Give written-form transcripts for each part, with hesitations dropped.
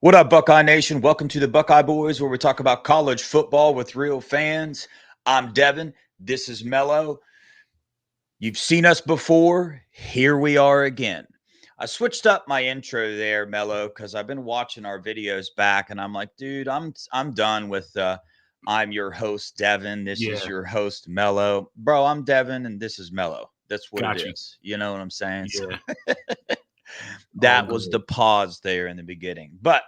What up, Buckeye Nation? Welcome to the Buckeye Boys, where we talk about college football with real fans. I'm Devan. This is Melo. You've seen us before. Here we are again. I switched up my intro there, Melo, because I've been watching our videos back, and I'm like, dude, I'm done with I'm your host, Devan. This is Yeah, your host, Melo. Bro, I'm Devan, and this is Melo. That's what it got you. is. You know what I'm saying? So Yeah, all that was good. the pause there in the beginning, but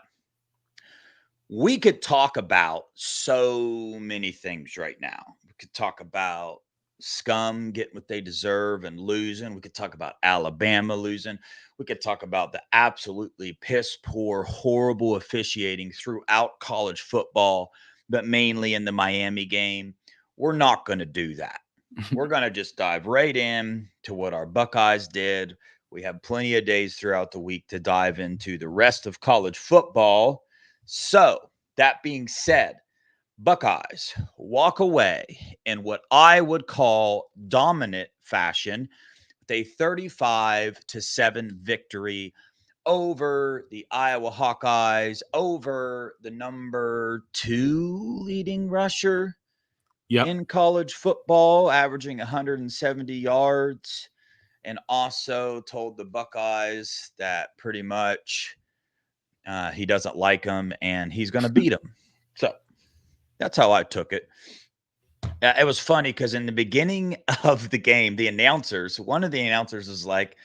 we could talk about so many things right now. We could talk about scum getting what they deserve and losing. We could talk about Alabama losing. We could talk about the absolutely piss poor, horrible officiating throughout college football, but mainly in the Miami game. We're not going to do that. We're going to just dive right in to what our Buckeyes did. We have plenty of days throughout the week to dive into the rest of college football. So, that being said, Buckeyes walk away in what I would call dominant fashion with a 35-7 victory over the Iowa Hawkeyes, over the number 2 leading rusher Yep. in college football, averaging 170 yards, and also told the Buckeyes that pretty much he doesn't like them and he's going to beat them. So that's how I took it. It was funny because in the beginning of the game, one of the announcers was like,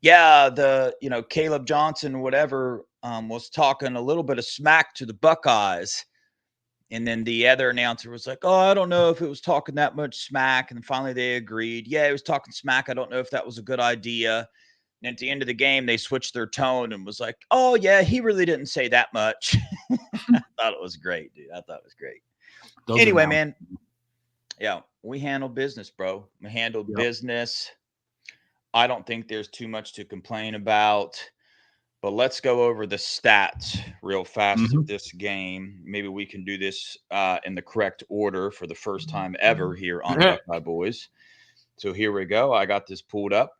"Yeah, Caleb Johnson, whatever, was talking a little bit of smack to the Buckeyes." And then the other announcer was like, "Oh, I don't know if it was talking that much smack." And then finally they agreed, "Yeah, he was talking smack. I don't know if that was a good idea." And at the end of the game, they switched their tone and was like, "Oh, yeah, he really didn't say that much." I thought it was great, dude. I thought it was great. Those are Anyway, now. man, yeah, we handle business, bro. We handled Yep. business. I don't think there's too much to complain about. But let's go over the stats real fast of hmm this game. Maybe we can do this in the correct order for the first time ever here on Buckeye Boys. So here we go. I got this pulled up,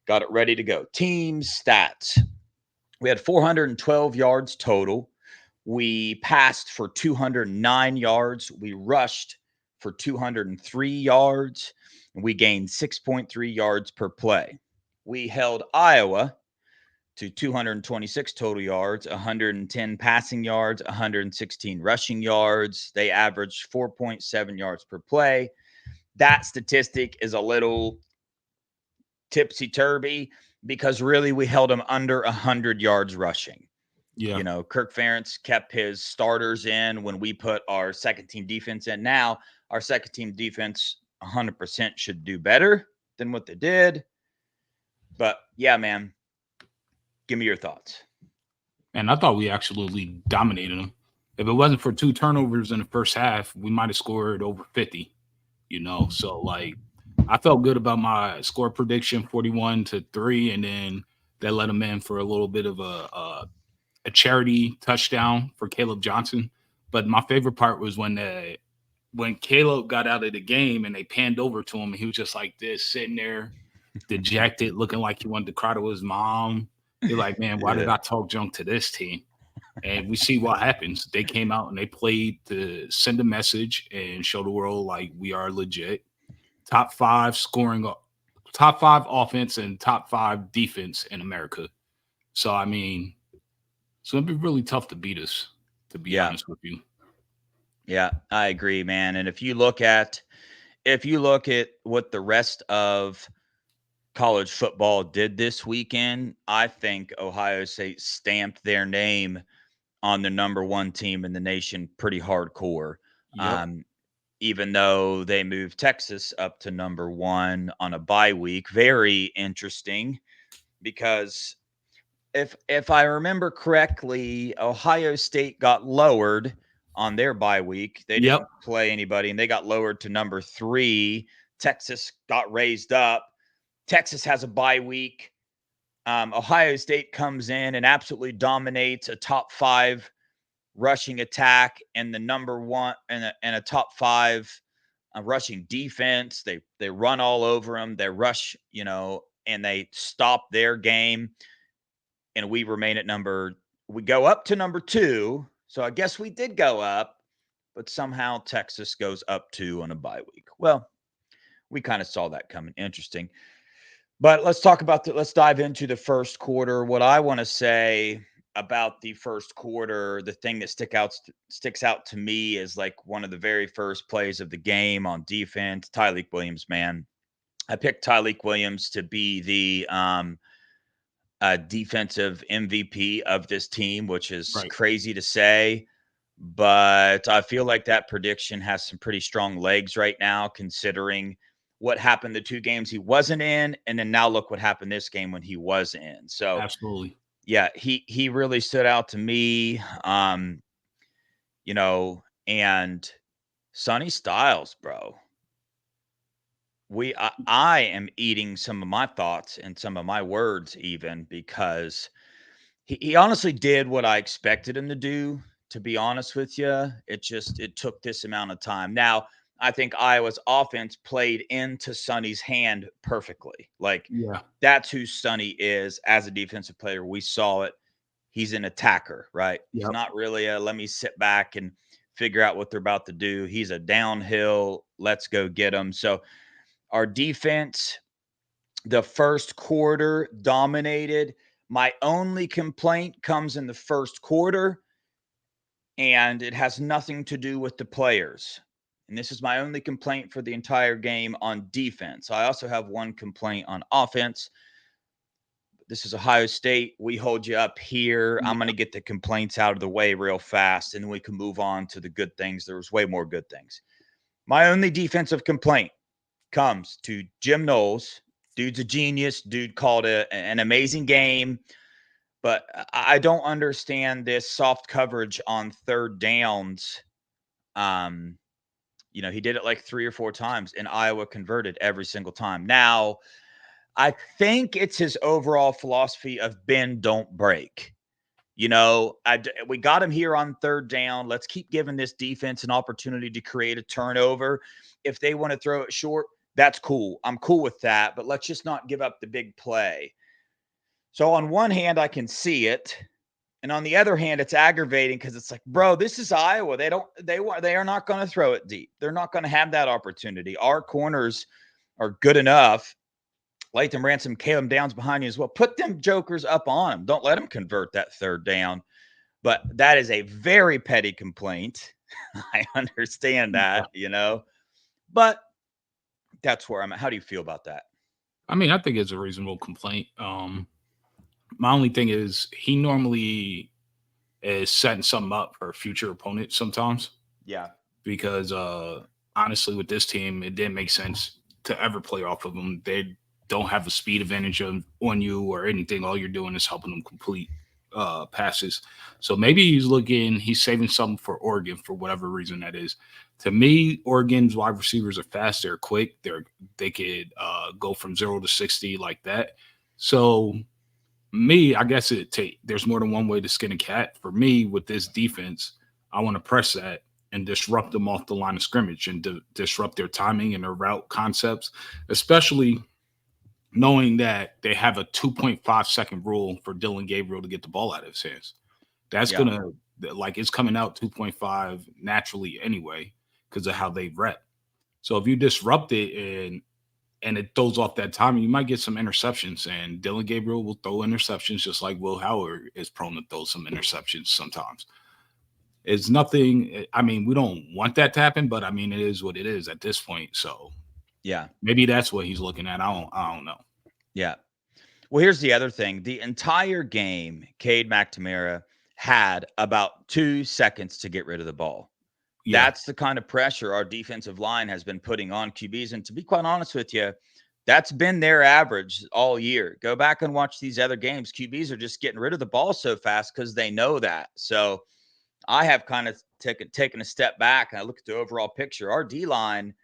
got it ready to go. Team stats. We had 412 yards total. We passed for 209 yards. We rushed for 203 yards. And we gained 6.3 yards per play. We held Iowa to 226 total yards, 110 passing yards, 116 rushing yards. They averaged 4.7 yards per play. That statistic is a little tipsy turvy because really we held them under 100 yards rushing. Yeah. Kirk Ferentz kept his starters in when we put our second team defense in. Now, our second team defense 100% should do better than what they did. But yeah, man, give me your thoughts. And I thought we absolutely dominated them. If it wasn't for two turnovers in the first half, we might have scored over 50, So, like, I felt good about my score prediction 41-3. And then they let them in for a little bit of a charity touchdown for Caleb Johnson. But my favorite part was when Caleb got out of the game and they panned over to him and he was just like this, sitting there, dejected, looking like he wanted to cry to his mom. He's like, man, why did Yeah. I talk junk to this team? And we see what happens. They came out and they played to send a message and show the world like we are legit. Top five scoring, top five offense and top five defense in America. So I mean, it's gonna be really tough to beat us, to be Yeah. honest with you. Yeah, I agree, man. And if you look at what the rest of college football did this weekend, I think Ohio State stamped their name on the number one team in the nation pretty hardcore. Yep. Um, Even though they moved Texas up to number one on a bye week. Very interesting because if I remember correctly, Ohio State got lowered on their bye week. They Yep. didn't play anybody and they got lowered to number 3. Texas got raised up. Texas has a bye week. Ohio State comes in and absolutely dominates a top 5 rushing attack and the number 1 and a top 5 rushing defense. They run all over them. They rush, and they stop their game, and we remain at number we go up to number 2. So I guess we did go up, but somehow Texas goes up 2 on a bye week. Well, we kind of saw that coming. Interesting. But let's dive into the first quarter. What I want to say about the first quarter, the thing that sticks out to me is like one of the very first plays of the game on defense. Tyleik Williams, man, I picked Tyleik Williams to be the defensive MVP of this team, which is Right. crazy to say, but I feel like that prediction has some pretty strong legs right now, considering what happened the 2 games he wasn't in, and then now look what happened this game when he was in. So, Absolutely. yeah, he really stood out to me. And Sonny Styles, bro. I am eating some of my thoughts and some of my words even because he honestly did what I expected him to do, to be honest with you. It took this amount of time. Now, I think Iowa's offense played into Sonny's hand perfectly. Like, Yeah. that's who Sonny is as a defensive player. We saw it. He's an attacker, right? He's Yep. not really a let me sit back and figure out what they're about to do. He's a downhill, let's go get them. So, our defense, the first quarter dominated. My only complaint comes in the first quarter, and it has nothing to do with the players. And this is my only complaint for the entire game on defense. I also have one complaint on offense. This is Ohio State. We hold you up here. I'm going Yeah. to get the complaints out of the way real fast, and then we can move on to the good things. There was way more good things. My only defensive complaint comes to Jim Knowles. Dude's a genius. Dude called an amazing game. But I don't understand this soft coverage on third downs. Um, he did it like 3 or 4 times, and Iowa converted every single time. Now, I think it's his overall philosophy of bend, don't break. We got him here on third down. Let's keep giving this defense an opportunity to create a turnover. If they want to throw it short, that's cool. I'm cool with that, but let's just not give up the big play. So on one hand, I can see it. And on the other hand, it's aggravating because it's like, bro, this is Iowa. They are not going to throw it deep. They're not going to have that opportunity. Our corners are good enough. Latham Ransom, Caleb Downs behind you as well. Put them jokers up on them. Don't let them convert that third down. But that is a very petty complaint. I understand Yeah. that. But that's where I'm at. How do you feel about that? I mean, I think it's a reasonable complaint. My only thing is he normally is setting something up for a future opponent sometimes Yeah. because honestly, with this team, it didn't make sense to ever play off of them. They don't have a speed advantage on you or anything. All you're doing is helping them complete passes. So maybe he's saving something for Oregon for whatever reason that is. To me, Oregon's wide receivers are fast. They're quick. They could go from 0 to 60 like that. So me, I guess there's more than one way to skin a cat. For me, with this defense, I want to press that and disrupt them off the line of scrimmage and disrupt their timing and their route concepts, especially knowing that they have a 2.5 second rule for Dylan Gabriel to get the ball out of his hands. That's Yeah. gonna like it's coming out 2.5 naturally anyway because of how they rep. So if you disrupt it and it throws off that timing, you might get some interceptions. And Dylan Gabriel will throw interceptions just like Will Howard is prone to throw some interceptions sometimes. It's nothing. I mean, we don't want that to happen, but I mean, it is what it is at this point. So Yeah. maybe that's what he's looking at. I don't know. Yeah. Well, here's the other thing. The entire game, Cade McNamara had about 2 seconds to get rid of the ball. Yeah, That's the kind of pressure our defensive line has been putting on QBs. And to be quite honest with you, that's been their average all year. Go back and watch these other games. QBs are just getting rid of the ball so fast because they know that. So I have kind of taken a step back and I look at the overall picture. Our D line,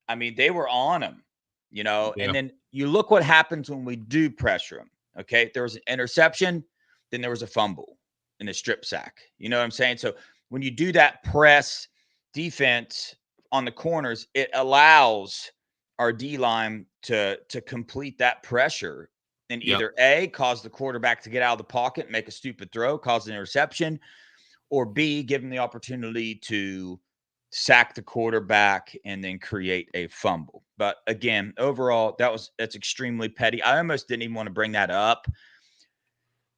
I mean, they were on them, and yeah, then you look what happens when we do pressure them. Okay. There was an interception, then there was a fumble and a strip sack. You know what I'm saying? So when you do that press defense on the corners, it allows our D line to complete that pressure. and Yep. either A, cause the quarterback to get out of the pocket, make a stupid throw, cause an interception, or B, give him the opportunity to sack the quarterback and then create a fumble. But again, overall, that's extremely petty. I almost didn't even want to bring that up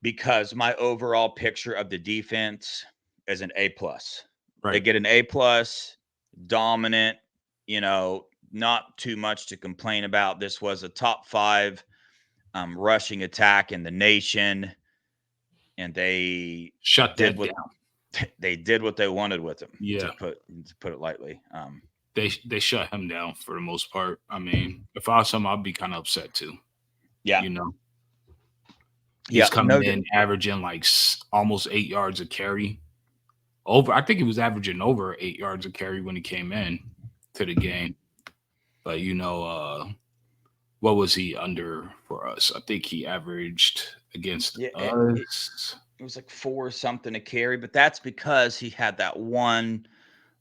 because my overall picture of the defense is an A plus. They Right. get an A plus, dominant, not too much to complain about. This was a top 5 rushing attack in the nation, and they Shut did that what down. they did what they wanted with him, to Yeah. put it lightly. They shut him down for the most part. I mean, if I was him, I'd be kind of upset too. Yeah, You know, he's yeah, coming in averaging like almost 8 yards a carry. I think he was averaging over 8 yards a carry when he came in to the game. But what was he under for us? I think he averaged against yeah. us It was like 4 something a carry, but that's because he had that one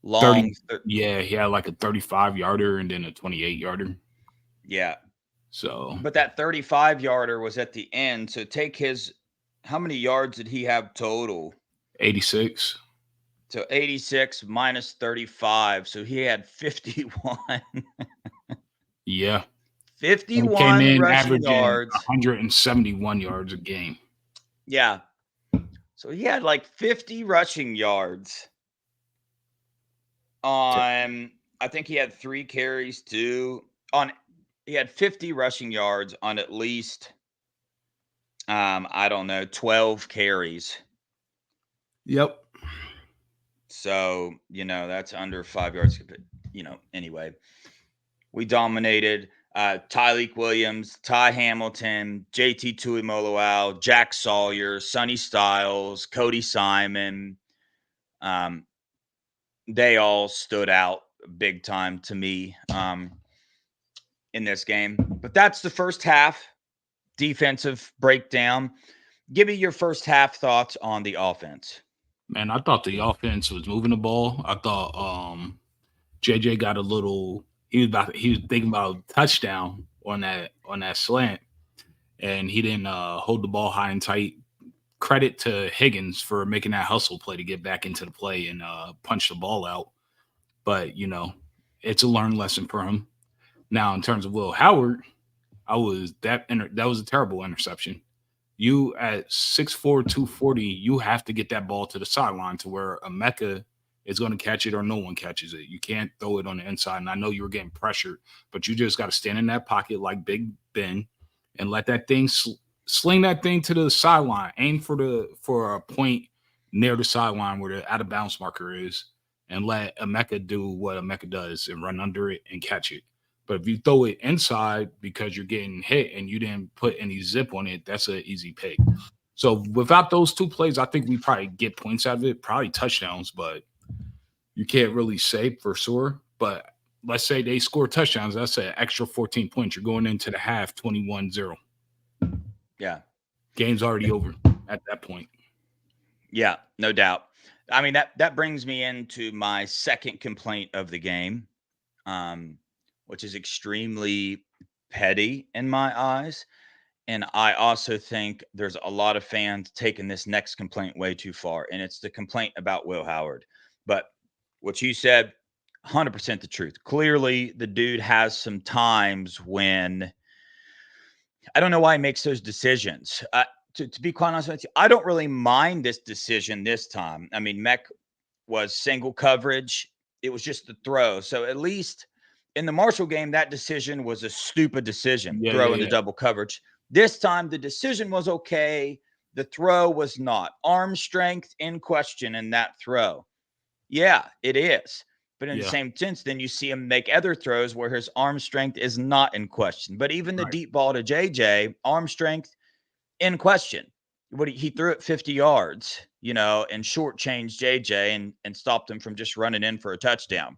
30. long. Yeah, he had like a 35 yarder and then a 28 yarder. Yeah, So but that 35 yarder was at the end. So take his, how many yards did he have total? 86. So 86 minus 35. So he had 51. Yeah. And he came 51 in rushing averaging yards. 171 yards a game. Yeah. So he had like 50 rushing yards on, I think he had 3 carries too. He had 50 rushing yards on at least, I don't know, 12 carries. Yep. So, that's under 5 yards. But, anyway, we dominated. Tyleek Williams, Ty Hamilton, JT Tuimoloau, Jack Sawyer, Sonny Styles, Cody Simon. They all stood out big time to me in this game. But that's the first half defensive breakdown. Give me your first half thoughts on the offense. Man, I thought the offense was moving the ball. I thought JJ got a little he was thinking about a touchdown on that slant and he didn't hold the ball high and tight. Credit to Higgins for making that hustle play to get back into the play and punch the ball out. But it's a learned lesson for him. Now, in terms of Will Howard, that was a terrible interception. You at 6'4", 240, you have to get that ball to the sideline to where a Mecca is going to catch it or no one catches it. You can't throw it on the inside. And I know you were getting pressured, but you just got to stand in that pocket like Big Ben and let that thing sling that thing to the sideline. Aim for a point near the sideline where the out of bounds marker is, and let Emeka do what Emeka does and run under it and catch it. But if you throw it inside because you're getting hit and you didn't put any zip on it, that's an easy pick. So without those 2 plays, I think we probably get points out of it, probably touchdowns, but you can't really say for sure. But let's say they score touchdowns. That's an extra 14 points. You're going into the half 21-0. Yeah. Game's already over at that point. Yeah, no doubt. I mean, that brings me into my second complaint of the game, um, which is extremely petty in my eyes. And I also think there's a lot of fans taking this next complaint way too far. And it's the complaint about Will Howard. But what you said, 100% the truth. Clearly, the dude has some times when I don't know why he makes those decisions. To be quite honest with you, I don't really mind this decision this time. I mean, Mech was single coverage. It was just the throw. So at least in the Marshall game, that decision was a stupid decision, Yeah, throw yeah, into yeah. double coverage. This time, the decision was okay. The throw was not. Arm strength in question in that throw. Yeah, it is. But in the Yeah. same sense, then you see him make other throws where his arm strength is not in question. But even the Right. deep ball to JJ, arm strength in question. What he threw it 50 yards, and shortchanged JJ and stopped him from just running in for a touchdown.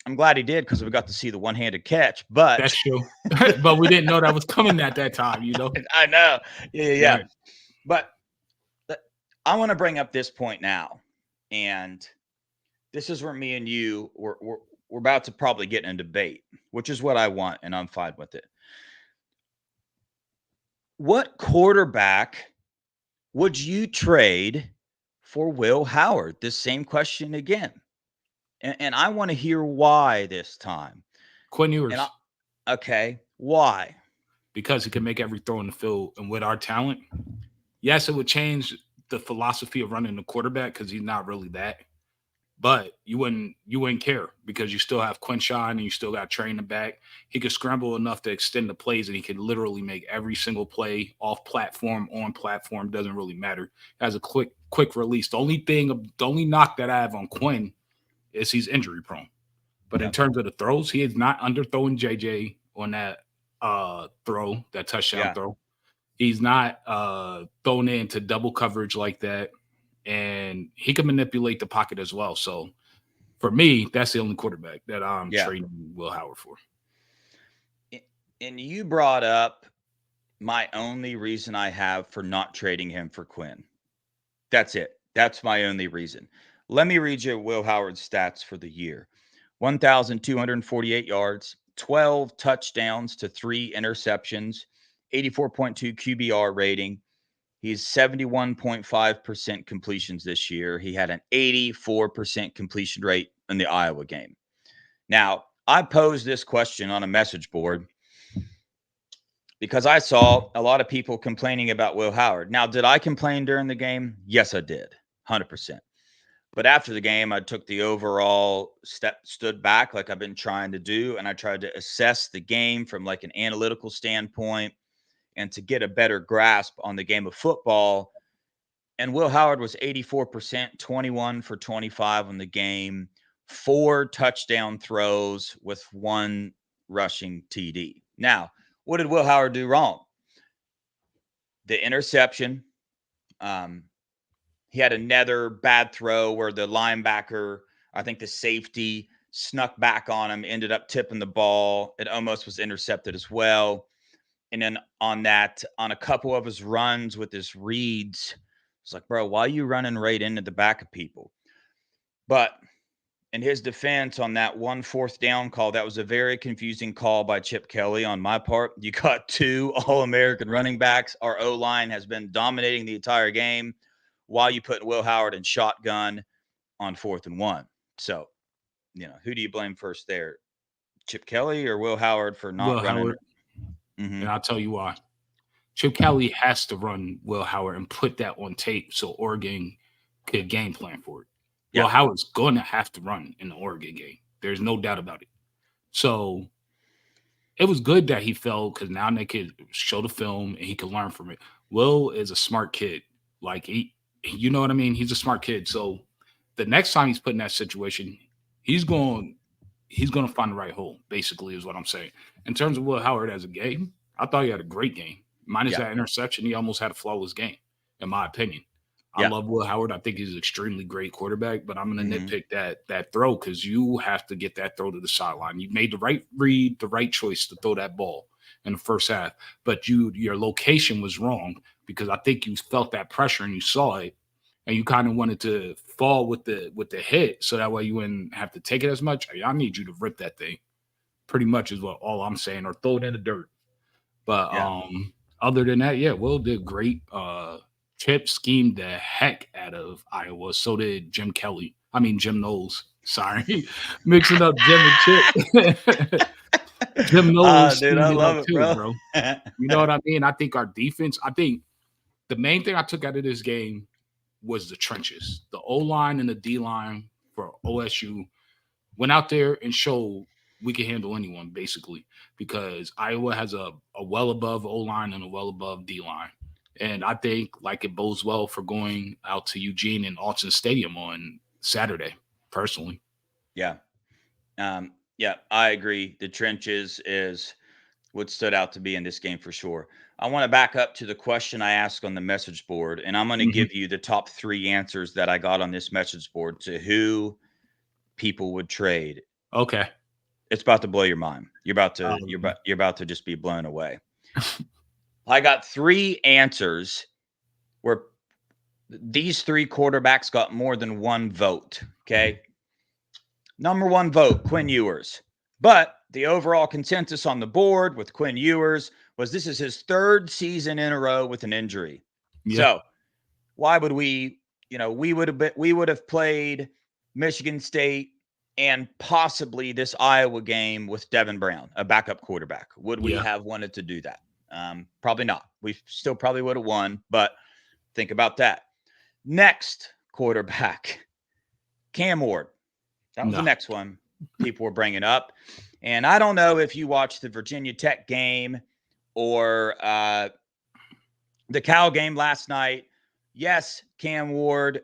I'm glad he did because we got to see the one-handed catch. That's But true. But we didn't know that was coming at that time. I know, yeah. Right. But I want to bring up this point now, and this is where me and you we're about to probably get in a debate, which is what I want, and I'm fine with it. What quarterback would you trade for Will Howard? This same question again. And I want to hear why this time. Quinn And I, Ewers, okay, why? because he can make every throw in the field. And with our talent, yes, it would change the philosophy of running the quarterback because he's not really that. But you wouldn't care because you still have Quinshon and you still got Trey in the back. He could scramble enough to extend the plays and he can literally make every single play off platform, on platform, doesn't really matter. Has a quick release. The only knock that I have on Quinn is he's injury prone. But in Yep. terms of the throws, he is not underthrowing JJ on that that touchdown Yeah. throw. He's not thrown into double coverage like that. And he can manipulate the pocket as well. So for me, that's the only quarterback that I'm Yeah. trading Will Howard for. And you brought up my only reason I have for not trading him for Quinn. That's it. That's my only reason. Let me read you Will Howard's stats for the year: 1,248 yards, 12 touchdowns to 3 interceptions, 84.2 QBR rating. He's 71.5% completions this year. He had an 84% completion rate in the Iowa game. Now, I posed this question on a message board because I saw a lot of people complaining about Will Howard. Now, did I complain during the game? Yes, I did. 100%. But after the game, I took the overall step, stood back like I've been trying to do, and I tried to assess the game from like an analytical standpoint and to get a better grasp on the game of football. And Will Howard was 84%, 21 for 25 on the game, 4 touchdown throws with 1 rushing TD. Now, what did Will Howard do wrong? The interception. Um, he had another bad throw where the linebacker, I think the safety, snuck back on him, ended up tipping the ball. It almost was intercepted as well. And then on a couple of his runs with his reads, it's like, bro, why are you running right into the back of people? But in his defense, on that 1 4th down call, that was a very confusing call by Chip Kelly on my part. You got 2 All-American running backs. Our O-line has been dominating the entire game while you put Will Howard in shotgun on 4th and 1. So, who do you blame first there? Chip Kelly or Will Howard for not Will running? Howard, Mm-hmm. and I'll tell you why. Chip Kelly has to run Will Howard and put that on tape so Oregon could game plan for it. Will Yeah. Howard's going to have to run in the Oregon game. There's no doubt about it. So it was good that he fell because now they could show the film and he could learn from it. Will is a smart kid. Like you know what I mean? He's a smart kid. So the next time he's put in that situation, he's going he's going to find the right hole, basically, is what I'm saying. In terms of Will Howard as a game, I thought he had a great game. Minus Yeah. that interception, he almost had a flawless game, in my opinion. I Yeah. love Will Howard. I think he's an extremely great quarterback, but I'm going to Mm-hmm. nitpick that throw because you have to get that throw to the sideline. You made the right read, the right choice to throw that ball in the first half, but your location was wrong because I think you felt that pressure and you saw it, and you kind of wanted to fall with the hit so that way you wouldn't have to take it as much. I need you to rip that thing. Pretty much is what all I'm saying, or throw it in the dirt. But Yeah. other than that, yeah, Will did great. Chip schemed the heck out of Iowa. So did Jim Kelly. I mean Jim Knowles. Sorry, mixing up Jim and Chip. Jim Knowles Dude, I schemed it up love it, too, bro. bro. You know what I mean? I think our defense. I think the main thing I took out of this game was the trenches. The O line and the D line for OSU went out there and showed we can handle anyone basically because Iowa has a well above O line and a well above D line. And I think like it bodes well for going out to Eugene and Alton Stadium on Saturday, personally. Yeah. Yeah, I agree. The trenches is what stood out to be in this game for sure. I want to back up to the question I asked on the message board, and I'm going to Mhm. give you the top 3 answers that I got on this message board to who people would trade. Okay. It's about to blow your mind. Um, You're about to just be blown away. I got 3 answers where these 3 quarterbacks got more than one vote. Okay. Number 1 vote, Quinn Ewers. But the overall consensus on the board with Quinn Ewers was this is his third season in a row with an injury. Yeah. So why would we, we would have played Michigan State and possibly this Iowa game with Devin Brown, a backup quarterback. Would we Yeah. have wanted to do that? Probably not. We still probably would have won, but think about that. Next quarterback, Cam Ward. That was the No. next one people were bringing up. And I don't know if you watched the Virginia Tech game or the Cal game last night. Yes, Cam Ward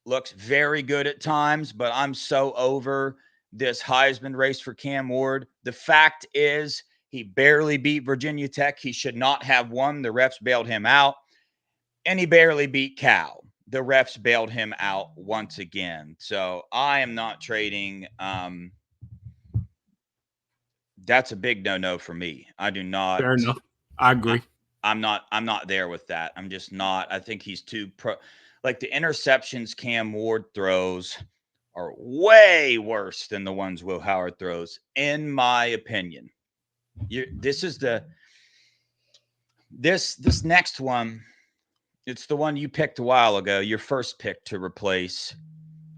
looks very good at times, but I'm so over this Heisman race for Cam Ward. The fact is, he barely beat Virginia Tech. He should not have won. The refs bailed him out, and he barely beat Cal. The refs bailed him out once again. So I am not trading. That's a big no-no for me. I do not. Fair enough. I I, agree. I'm not there with that. I'm just not. I think he's too like the interceptions Cam Ward throws are way worse than the ones Will Howard throws, in my opinion. This is this next one. It's the one you picked a while ago. Your first pick to replace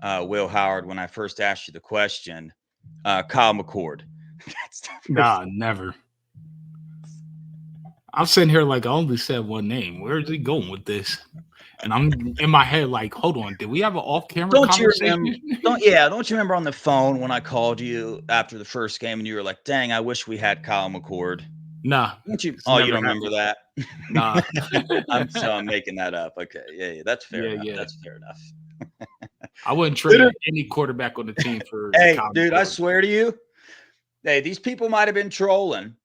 Will Howard when I first asked you the question. Kyle McCord. That's the first. Nah, never. I'm sitting here like I only said one name. Where is he going with this? And I'm in my head like, hold on, did we have an off-camera Don't you remember? conversation? Don't you remember on the phone when I called you after the first game and you were like, "Dang, I wish we had Kyle McCord." Nah, Don't you? it's Oh, you never don't remember happened. that? Nah. I'm making that up. Okay, yeah, that's fair Yeah, enough. yeah. That's fair enough. I wouldn't Liter- trade any quarterback on the team for Hey, Kyle dude, I McCord. swear to you, hey, these people might have been trolling,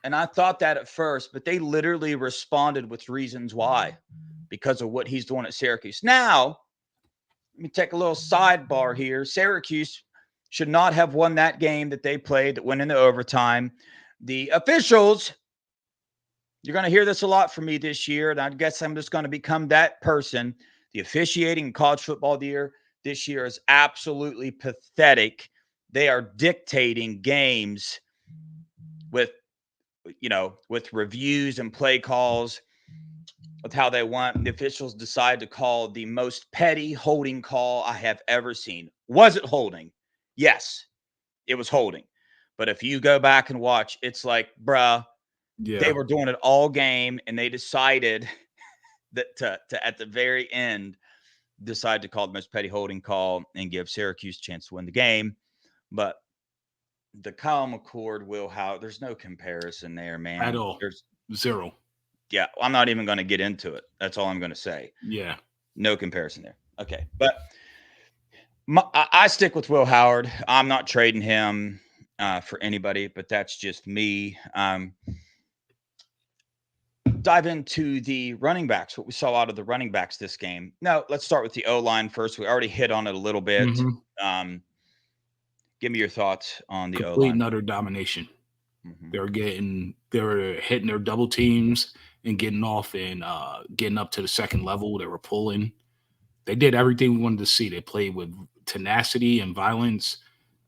and I thought that at first, but they literally responded with reasons why, because of what he's doing at Syracuse. Now, let me take a little sidebar here. Syracuse should not have won that game that they played that went into overtime. The officials, you're going to hear this a lot from me this year, and I guess I'm just going to become that person. The officiating in college football this year is absolutely pathetic. They are dictating games with, with reviews and play calls with how they want. The officials decide to call the most petty holding call I have ever seen. Was it holding? Yes, it was holding. But if you go back and watch, it's like, bruh, they Yeah. were doing it all game and they decided that to at the very end decide to call the most petty holding call and give Syracuse a chance to win the game. But the Kyle McCord, Will Howard, there's no comparison there, At man. all. There's Zero. Yeah, I'm not even going to get into it. That's all I'm going to say. Yeah. No comparison there. Okay, but I stick with Will Howard. I'm not trading him for anybody, but that's just me. Dive into the running backs, what we saw out of the running backs this game. No, let's start with the O line first. We already hit on it a little bit. Hmm. Um, Give me your thoughts on the O Complete line. and utter domination. Mm-hmm. They were hitting their double teams and getting off and getting up to the second level. They were pulling. They did everything we wanted to see. They played with tenacity and violence.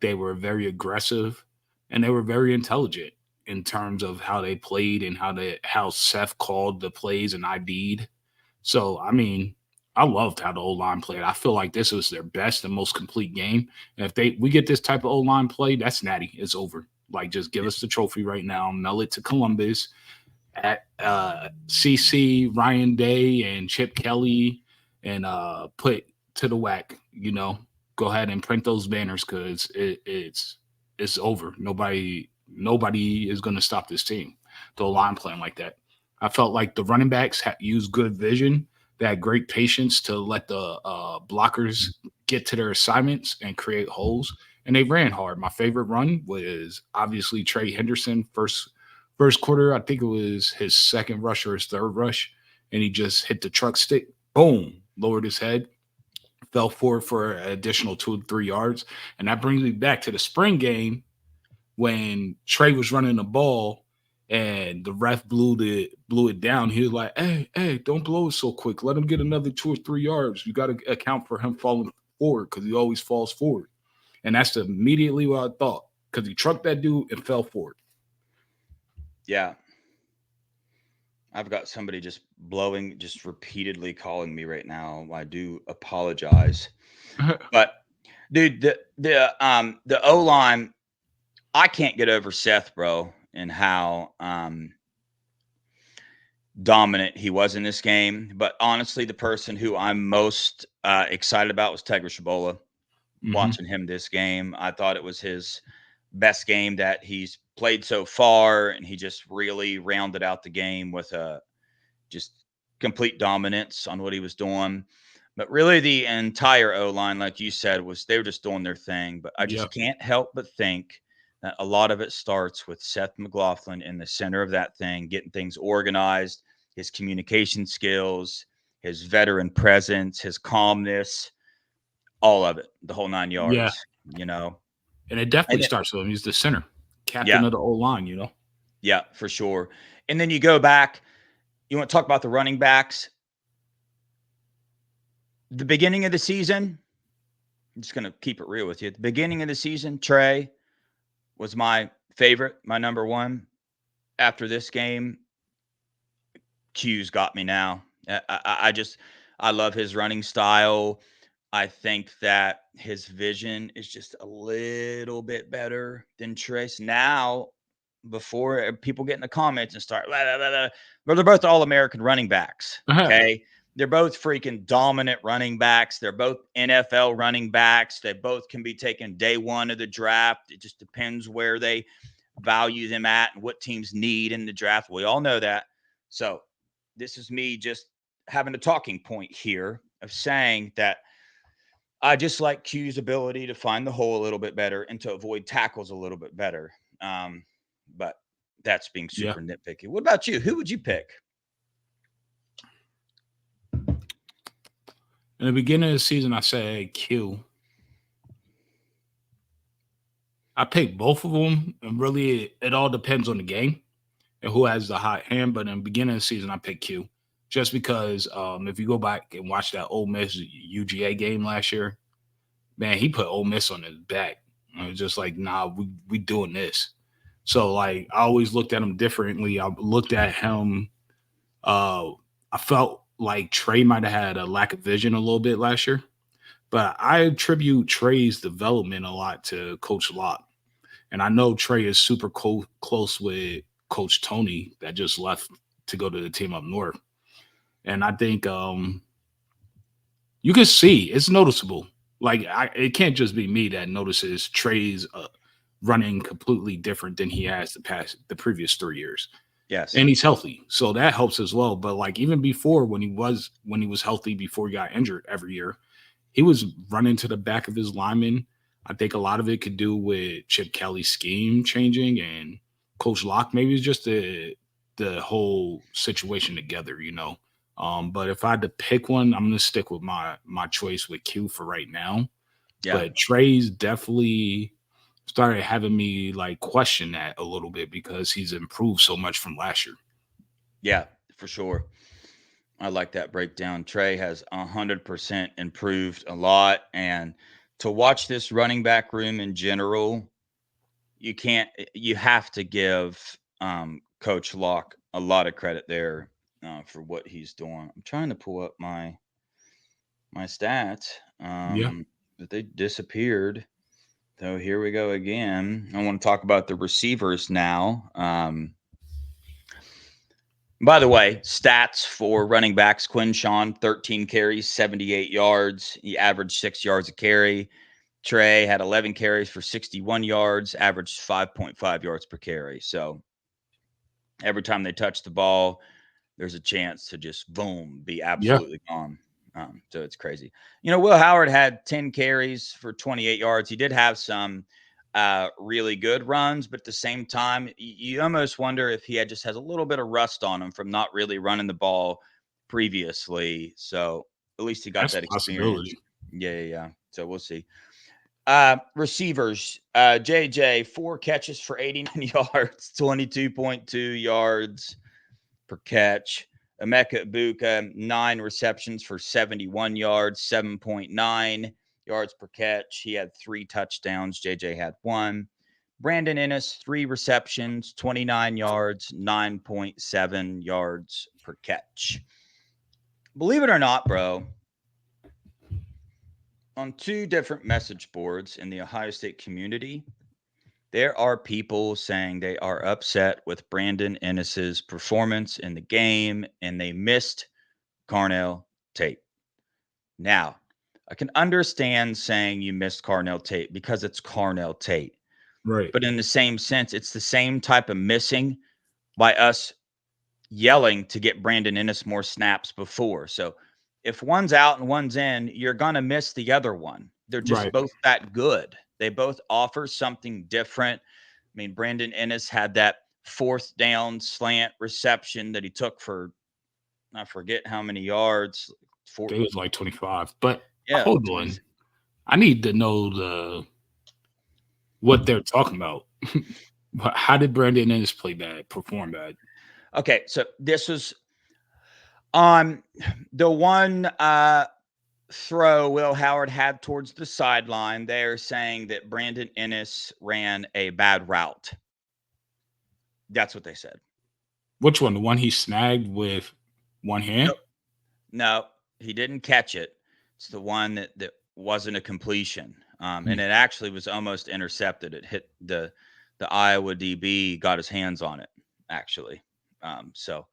They were very aggressive, and they were very intelligent in terms of how they played and how Seth called the plays and ID'd. So I mean, I loved how the O line played. I feel like this was their best and most complete game. And if we get this type of O line play, that's natty. It's over. Like just give us the trophy right now, mail it to Columbus at CC, Ryan Day, and Chip Kelly, and put to the whack. Go ahead and print those banners because it's over. Nobody is going to stop this team. The line playing like that. I felt like the running backs used good vision. They had great patience to let the blockers get to their assignments and create holes. And they ran hard. My favorite run was obviously Trey Henderson, first quarter. I think it was his second rush or his third rush. And he just hit the truck stick, boom, lowered his head, fell forward for an additional 2 to 3 yards. And that brings me back to the spring game when Trey was running the ball and the ref blew it down. He was like, hey, don't blow it so quick. Let him get another 2 or 3 yards. You got to account for him falling forward because he always falls forward. And that's immediately what I thought because he trucked that dude and fell forward. Yeah. I've got somebody just blowing, just repeatedly calling me right now. I do apologize, but dude, the O line, I can't get over Seth, bro, and how dominant he was in this game. But honestly, the person who I'm most excited about was Tegra Shabola. Hmm. Watching him this game, I thought it was his best game that he's played so far, and he just really rounded out the game with a just complete dominance on what he was doing. But really, the entire O line, like you said, was they were just doing their thing. But I Yeah. just can't help but think that a lot of it starts with Seth McLaughlin in the center of that thing, getting things organized, his communication skills, his veteran presence, his calmness, all of it, the whole nine Yeah. yards, you know. And it definitely And then, starts with him. He's the center, yeah, captain of the O line, you know? yeah, for sure. And then you go back, you want to talk about the running backs. The beginning of the season, I'm just going to keep it real with you. At the beginning of the season, Trey was my favorite, my number one. After this game, Q's got me now. I just, I love his running style. I think that his vision is just a little bit better than Trace. Now, before people get in the comments and start, blah, blah, blah, blah, well, they're both all American running backs. Okay. They're both freaking dominant running backs. They're both NFL running backs. They both can be taken day one of the draft. It just depends where they value them at and what teams need in the draft. We all know that. So, this is me just having a talking point here of saying that I just like Q's ability to find the hole a little bit better and to avoid tackles a little bit better. But that's being Yeah. super nitpicky. What about you? Who would you pick? In the beginning of the season, I said Q. I picked both of them, and really, it all depends on the game and who has the hot hand. But in the beginning of the season, I picked Q, just because if you go back and watch that Ole Miss UGA game last year, man, he put Ole Miss on his back. I was just like, nah, we doing this. So like, I always looked at him differently. I looked at him. Uh, I felt like Trey might have had a lack of vision a little bit last year, but I attribute Trey's development a lot to Coach Locke. And I know Trey is super close with Coach Tony that just left to go to the team up north. And I think you can see it's noticeable. Like it can't just be me that notices Trey's running completely different than he has the previous 3 years, Yes. and he's healthy, so that helps as well. But like even before when he was healthy before he got injured every year, he was running to the back of his lineman. I think a lot of it could do with Chip Kelly's scheme changing and Coach Locke. Maybe it's just the whole situation together, you know. But if I had to pick one, I'm gonna stick with my choice with Q for right now. Yeah. But Trey's definitely started having me like question that a little bit because he's improved so much from last year. Yeah, for sure. I like that breakdown. Trey has 100% improved a lot. And to watch this running back room in general, you can't, you have to give Coach Locke a lot of credit there for what he's doing. I'm trying to pull up my stats, Yeah, but they disappeared. So here we go again. I want to talk about the receivers now. By the way, stats for running backs: Quinn Sean, 13 carries, 78 yards. He averaged 6 yards a carry. Trey had 11 carries for 61 yards, averaged 5.5 yards per carry. So every time they touch the ball, there's a chance to just boom, be yeah, absolutely gone. So it's crazy. You know, Will Howard had 10 carries for 28 yards. He did have some really good runs, but at the same time, you almost wonder if he had just has a little bit of rust on him from not really running the ball previously. So at least he got that's a that experience. possibility. Yeah, yeah, yeah. So we'll see. Receivers, JJ, 4 catches for 89 yards, 22.2 yards per catch. Emeka Ibuka, 9 receptions for 71 yards, 7.9 yards per catch. He had 3 touchdowns. JJ had 1. Brandon Ennis, 3 receptions, 29 yards, 9.7 yards per catch. Believe it or not, bro, on two different message boards in the Ohio State community, there are people saying they are upset with Brandon Ennis's performance in the game and they missed Carnell Tate. Now, I can understand saying you missed Carnell Tate because it's Carnell Tate. Right. But in the same sense, it's the same type of missing by us yelling to get Brandon Ennis more snaps before. So if one's out and one's in, you're going to miss the other one. They're just Right. both that good. They both offer something different. I mean, Brandon Ennis had that fourth down slant reception that he took for, I forget how many yards. Four, They was like 25. But yeah, hold 20. on. I need to know what they're talking about. How did Brandon Ennis play bad, perform bad? Okay, so this was on the one throw Will Howard had towards the sideline. They're saying that Brandon Ennis ran a bad route. That's what they said. Which one? The one he snagged with one hand? Nope. No, he didn't catch it. It's the one that wasn't a completion. And Hmm. it actually was almost intercepted. It hit the Iowa DB, got his hands on it, actually. So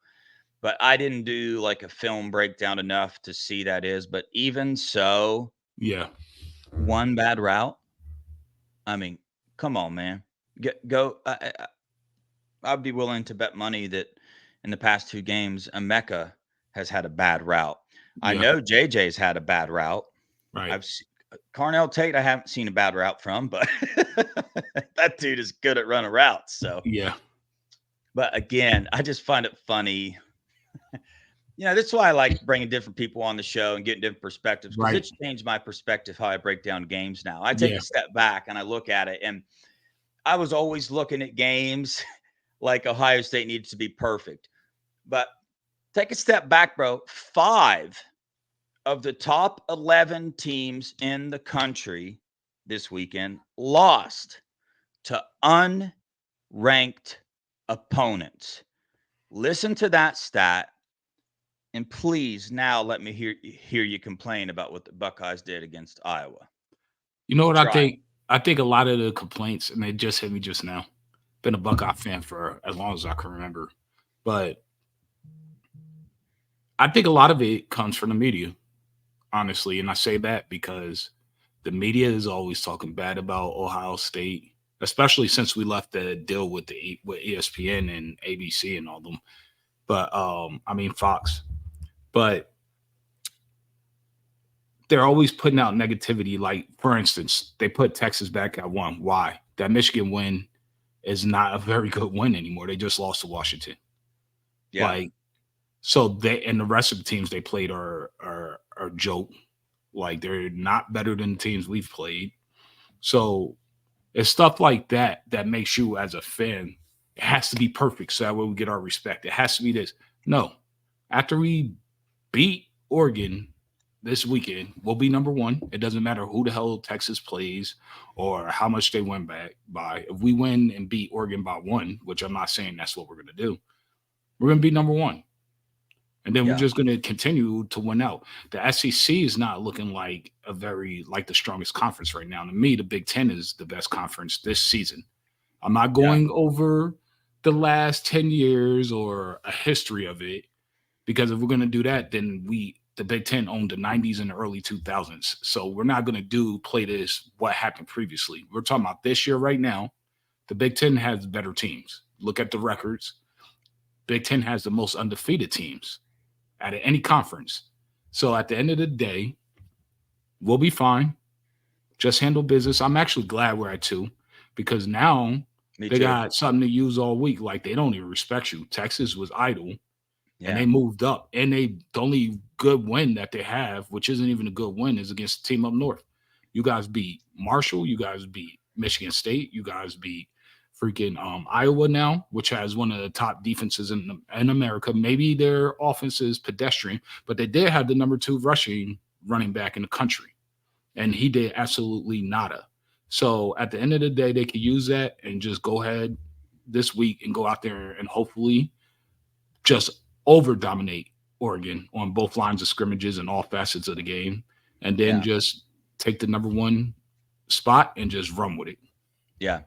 but I didn't do like a film breakdown enough to see that is. But even so, Yeah. one bad route. I mean, come on, man. Go. I'd be willing to bet money that in the past two games, Emeka has had a bad route. I Yeah. know JJ's had a bad route. Right. I've seen Carnell Tate. I haven't seen a bad route from, but that dude is good at running routes. So, Yeah. but again, I just find it funny. That's why I like bringing different people on the show and getting different perspectives because Right. it's changed my perspective how I break down games now. I take Yeah. a step back and I look at it, and I was always looking at games like Ohio State needs to be perfect. But take a step back, bro. 5 of the top 11 teams in the country this weekend lost to unranked opponents. Listen to that stat. And please now let me hear you complain about what the Buckeyes did against Iowa. You know what I Try it. think? I think a lot of the complaints, and they just hit me just now. Been a Buckeye fan for as long as I can remember, but I think a lot of it comes from the media, honestly. And I say that because the media is always talking bad about Ohio State, especially since we left the deal with with ESPN and ABC and all them. But I mean Fox. But they're always putting out negativity. Like, for instance, they put Texas back at 1. Why? That Michigan win is not a very good win anymore. They just lost to Washington. Yeah. Like, so they and the rest of the teams they played are joke. Like, they're not better than the teams we've played. So it's stuff like that that makes you as a fan. It has to be perfect so that way we get our respect. It has to be this. No, after we beat Oregon this weekend, we'll be number one. It doesn't matter who the hell Texas plays or how much they win back by. If we win and beat Oregon by 1, which I'm not saying that's what we're going to do, we're going to be number one. And then we're Yeah. just going to continue to win out. The SEC is not looking like like the strongest conference right now. To me, the Big Ten is the best conference this season. I'm not Yeah. going over the last 10 years or a history of it because if we're going to do that, then the Big Ten owned the 90s and the early 2000s. So we're not going to play this what happened previously. We're talking about this year right now. The Big Ten has better teams. Look at the records. Big Ten has the most undefeated teams out of any conference. So at the end of the day, we'll be fine. Just handle business. I'm actually glad we're at 2 because now Me they too. got something to use all week. Like, they don't even respect you. Texas was idle and Yeah. they moved up. And the only good win that they have, which isn't even a good win, is against the team up north. You guys beat Marshall. You guys beat Michigan State. You guys beat freaking Iowa now, which has one of the top defenses in America. Maybe their offense is pedestrian, but they did have the number 2 rushing running back in the country, and he did absolutely nada. So at the end of the day, they could use that and just go ahead this week and go out there and hopefully just over dominate Oregon on both lines of scrimmages and all facets of the game, and then Yeah. just take the number one spot and just run with it. Yeah.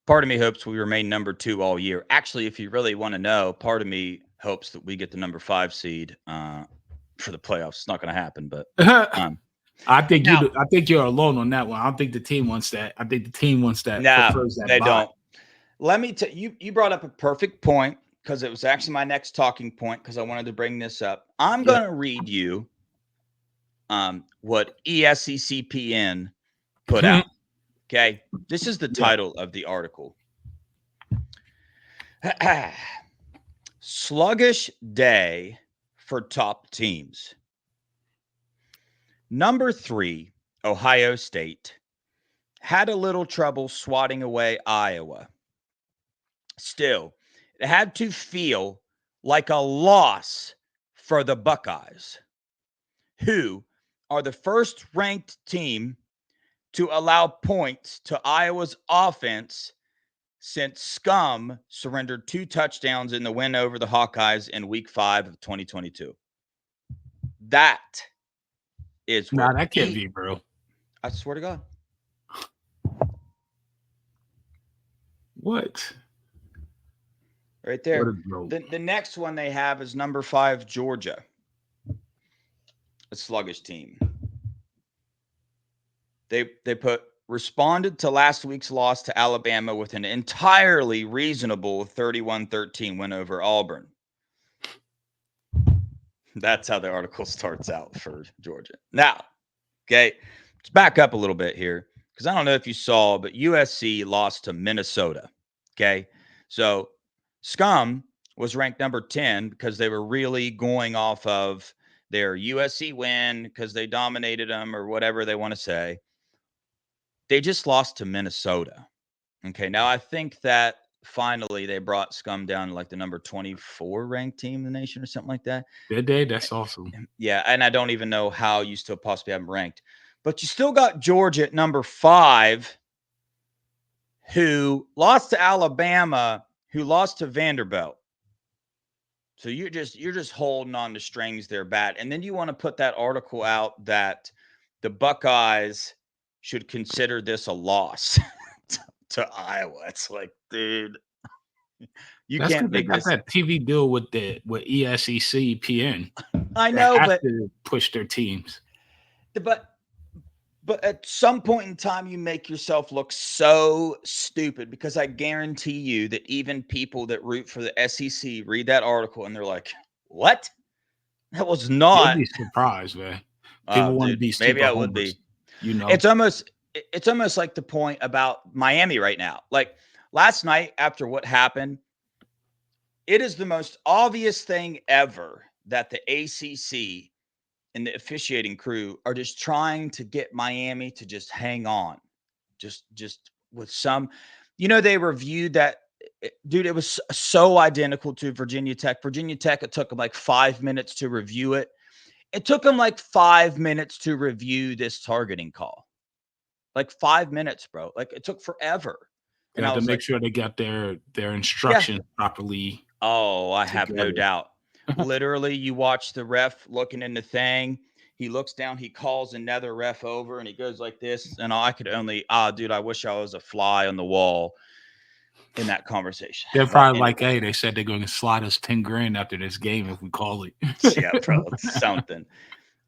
Part of me hopes we remain number 2 all year. Actually, if you really want to know, part of me hopes that we get the number 5 seed for the playoffs. It's not going to happen, but um, I think you. now, I think you're alone on that one. I don't think the team wants that. I think the team wants that. no, Prefers that they bye. don't. Let me tell you. You brought up a perfect point because it was actually my next talking point because I wanted to bring this up. I'm Yeah. going to read you what ESCCPN put out. Okay, this is the Yeah. title of the article. Sluggish day for top teams. Number 3, Ohio State, had a little trouble swatting away Iowa. Still, it had to feel like a loss for the Buckeyes, who are the first ranked team to allow points to Iowa's offense since Scum surrendered 2 touchdowns in the win over the Hawkeyes in week 5 of 2022. That is Nah, what that can't be, bro. I swear to God. What? Right What there. a joke. The next one they have is number 5, Georgia. A sluggish team. They put responded to last week's loss to Alabama with an entirely reasonable 31-13 win over Auburn. That's how the article starts out for Georgia. Now, okay, let's back up a little bit here because I don't know if you saw, but USC lost to Minnesota. Okay, so Scum was ranked number 10 because they were really going off of their USC win because they dominated them or whatever they want to say. They just lost to Minnesota. Okay, now I think that finally they brought Scum down to like the number 24 ranked team in the nation or something like that. That day, that's awesome. Yeah, and I don't even know how you still possibly have them ranked. But you still got Georgia at number 5, who lost to Alabama, who lost to Vanderbilt. So you're just holding on to strings there, bad. And then you want to put that article out that the Buckeyes should consider this a loss to Iowa. It's like, dude, you That's can't because they make got this. that TV deal with ESEC-PN. I They know, have but to push their teams. but But at some point in time, you make yourself look so stupid because I guarantee you that even people that root for the SEC read that article and they're like, what? That was You'll not. be surprised, man. Oh, People want to dude, be maybe super I would homers, be. you know? It's almost it's almost like the point about Miami right now. Like last night after what happened, it is the most obvious thing ever that the ACC and the officiating crew are just trying to get Miami to just hang on. Just with some, they reviewed that, dude, it was so identical to Virginia Tech. Virginia Tech, it took them like 5 minutes to review it. It took them like 5 minutes to review this targeting call. Like 5 minutes, bro. Like it took forever. They And have I to was make like, sure they got their yeah. instructions properly Oh, I have no together. doubt. Literally, you watch the ref looking in the thing. He looks down, he calls another ref over, and he goes like this. And I could only, dude, I wish I was a fly on the wall in that conversation. They're But probably like, anyway, "Hey, they said they're going to slide us 10 grand after this game if we call it." yeah, bro, it's something.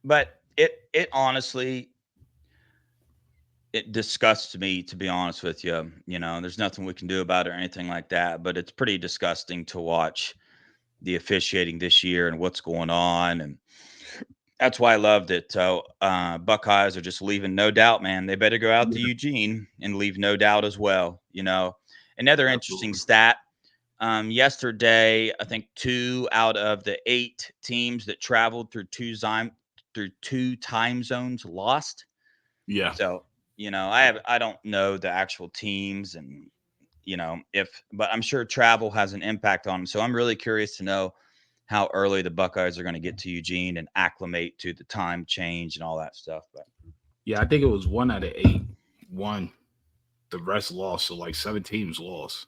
But it honestly, it disgusts me, to be honest with you. There's nothing we can do about it or anything like that. But it's pretty disgusting to watch the officiating this year and what's going on. And that's why I loved it. So Buckeyes are just leaving no doubt, man. They better go out to Yeah, Eugene and leave no doubt as well. Another interesting absolutely. stat. Yesterday, I think 2 out of the 8 teams that traveled through two time zones lost. Yeah. So, I don't know the actual teams and but I'm sure travel has an impact on them. So I'm really curious to know how early the Buckeyes are going to get to Eugene and acclimate to the time change and all that stuff. But Yeah, I think it was 1 out of 8. won. The rest lost. So like 7 teams lost.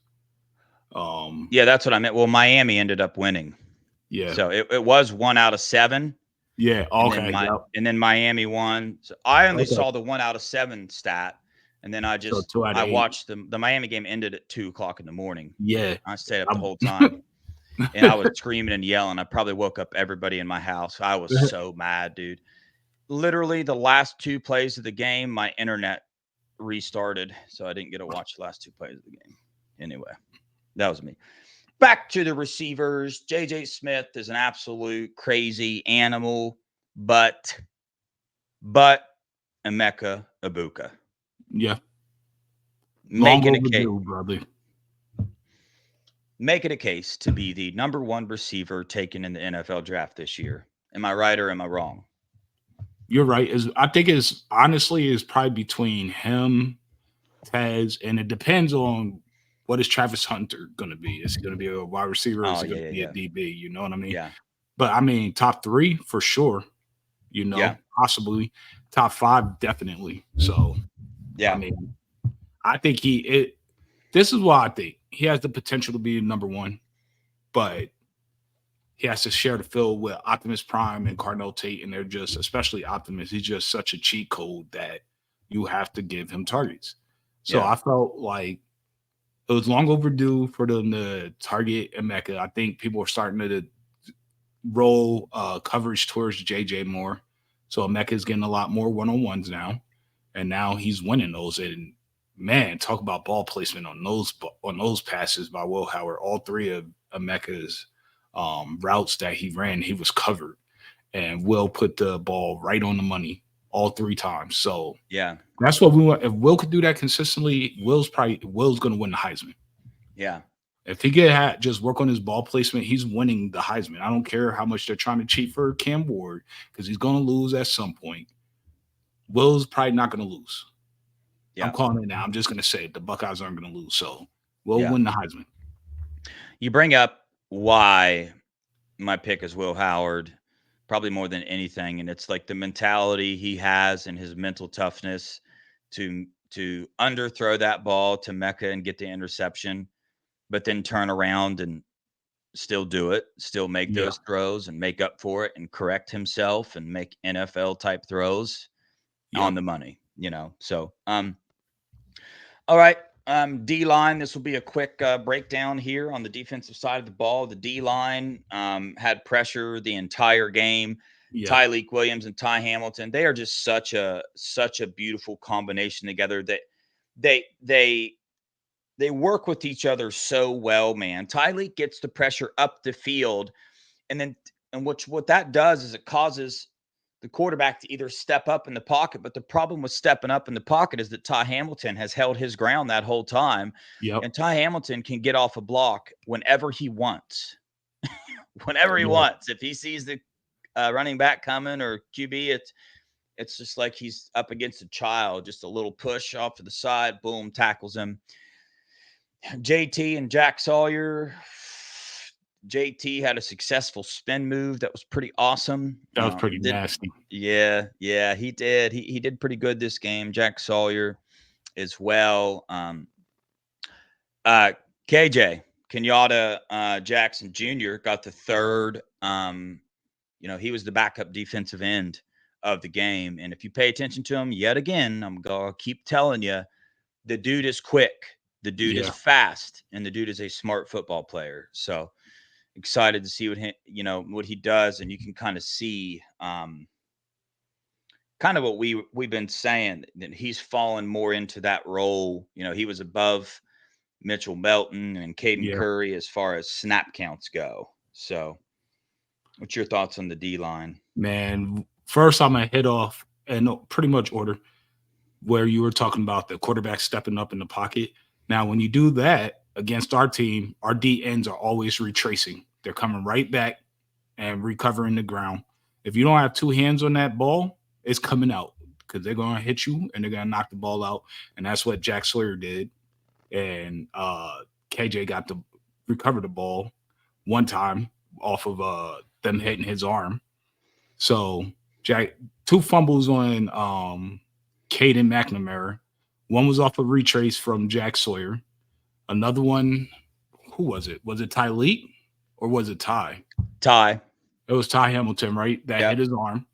Yeah, that's what I meant. Well, Miami ended up winning. Yeah. So it was 1 out of 7, Yeah. Okay. Yep. and then Miami won. So I only Okay. saw the 1 out of 7 stat, and then So 2 out of I 8. watched the Miami game ended at 2 o'clock in the morning. Yeah. I stayed up the I'm whole time, and I was screaming and yelling. I probably woke up everybody in my house. I was so mad, dude. Literally the last 2 plays of the game, my internet restarted, so I didn't get to watch the last 2 plays of the game. Anyway, that was me. Back to the receivers. JJ Smith is an absolute crazy animal, but Emeka Ibuka yeah. Long making a case overdue, brother. making a case to be the number 1 receiver taken in the NFL draft this year. Am I right or am I wrong? You're right. Is I think it's honestly is probably between him, Tez, and it depends on what is Travis Hunter going to be. Is he going to be a wide receiver? Or is Oh he going yeah, to yeah, be a yeah, DB? You know what I mean? yeah, But I mean, top 3 for sure. You yeah, know, possibly top 5 definitely. So I yeah, mean, I think he it. This is why I think he has the potential to be number 1, but he has to share the field with Optimus Prime and Cardinal Tate, and they're just, especially Optimus, he's just such a cheat code that you have to give him targets. So yeah, I felt like it was long overdue for them to target Emeka. I think people are starting to roll coverage towards JJ more. So Emeka is getting a lot more one-on-ones now, and now he's winning those. And man, talk about ball placement on those passes by Will Howard. All 3 of Emeka's routes that he ran, he was covered, and Will put the ball right on the money all 3 times. So yeah, that's what we want. If Will could do that consistently, Will's going to win the Heisman. yeah, If he could just work on his ball placement, he's winning the Heisman. I don't care how much they're trying to cheat for Cam Ward because he's going to lose at some point. Will's probably not going to lose. I'm yeah, calling it now. I'm just going to say it. The Buckeyes aren't going to lose. So we'll yeah. win the Heisman. You bring up why my pick is Will Howard, probably more than anything, and it's like the mentality he has and his mental toughness to underthrow that ball to Mecca and get the interception, but then turn around and still do it, still make Yeah. those throws and make up for it and correct himself and make NFL type throws on Yep. the money, So, all right. D line. This will be a quick breakdown here on the defensive side of the ball. The D line had pressure the entire game. Yeah. Tyleek Williams and Ty Hamilton. They are just such a beautiful combination together that they they they work with each other so well, man. Tyleek gets the pressure up the field, and then and what that does is it causes the quarterback to either step up in the pocket. But the problem with stepping up in the pocket is that Ty Hamilton has held his ground that whole time. Yep. And Ty Hamilton can get off a block whenever he wants. Whenever he Yeah. wants. If he sees the running back coming or QB, it's just like he's up against a child. Just a little push off to the side, boom, tackles him. JT and Jack Sawyer. JT had a successful spin move that was pretty awesome. That was pretty Did nasty. Yeah, he did. He did pretty good this game. Jack Sawyer as well. Uh, KJ Kenyatta Jackson Jr. got the third. He was the backup defensive end of the game, and if you pay attention to him yet again, I'm gonna keep telling you, the dude is quick, the dude is Yeah. fast, and the dude is a smart football player. So excited to see what he does, and you can kind of see kind of what we've been saying, that he's fallen more into that role. He was above Mitchell Melton and Caden Yeah. Curry as far as snap counts go. So, what's your thoughts on the D line? Man, first I'm gonna hit off and pretty much order where you were talking about the quarterback stepping up in the pocket. Now, when you do that against our team, our D ends are always retracing. They're coming right back and recovering the ground. If you don't have 2 hands on that ball, it's coming out because they're going to hit you and they're going to knock the ball out. And that's what Jack Sawyer did. And KJ got to recover the ball one time off of them hitting his arm. So Jack, 2 fumbles on Caden McNamara, One was off a retrace from Jack Sawyer. Another one, who was it? Was it Tyleek or was it Ty? Ty. It was Ty Hamilton, right? That hit Yep. his arm. And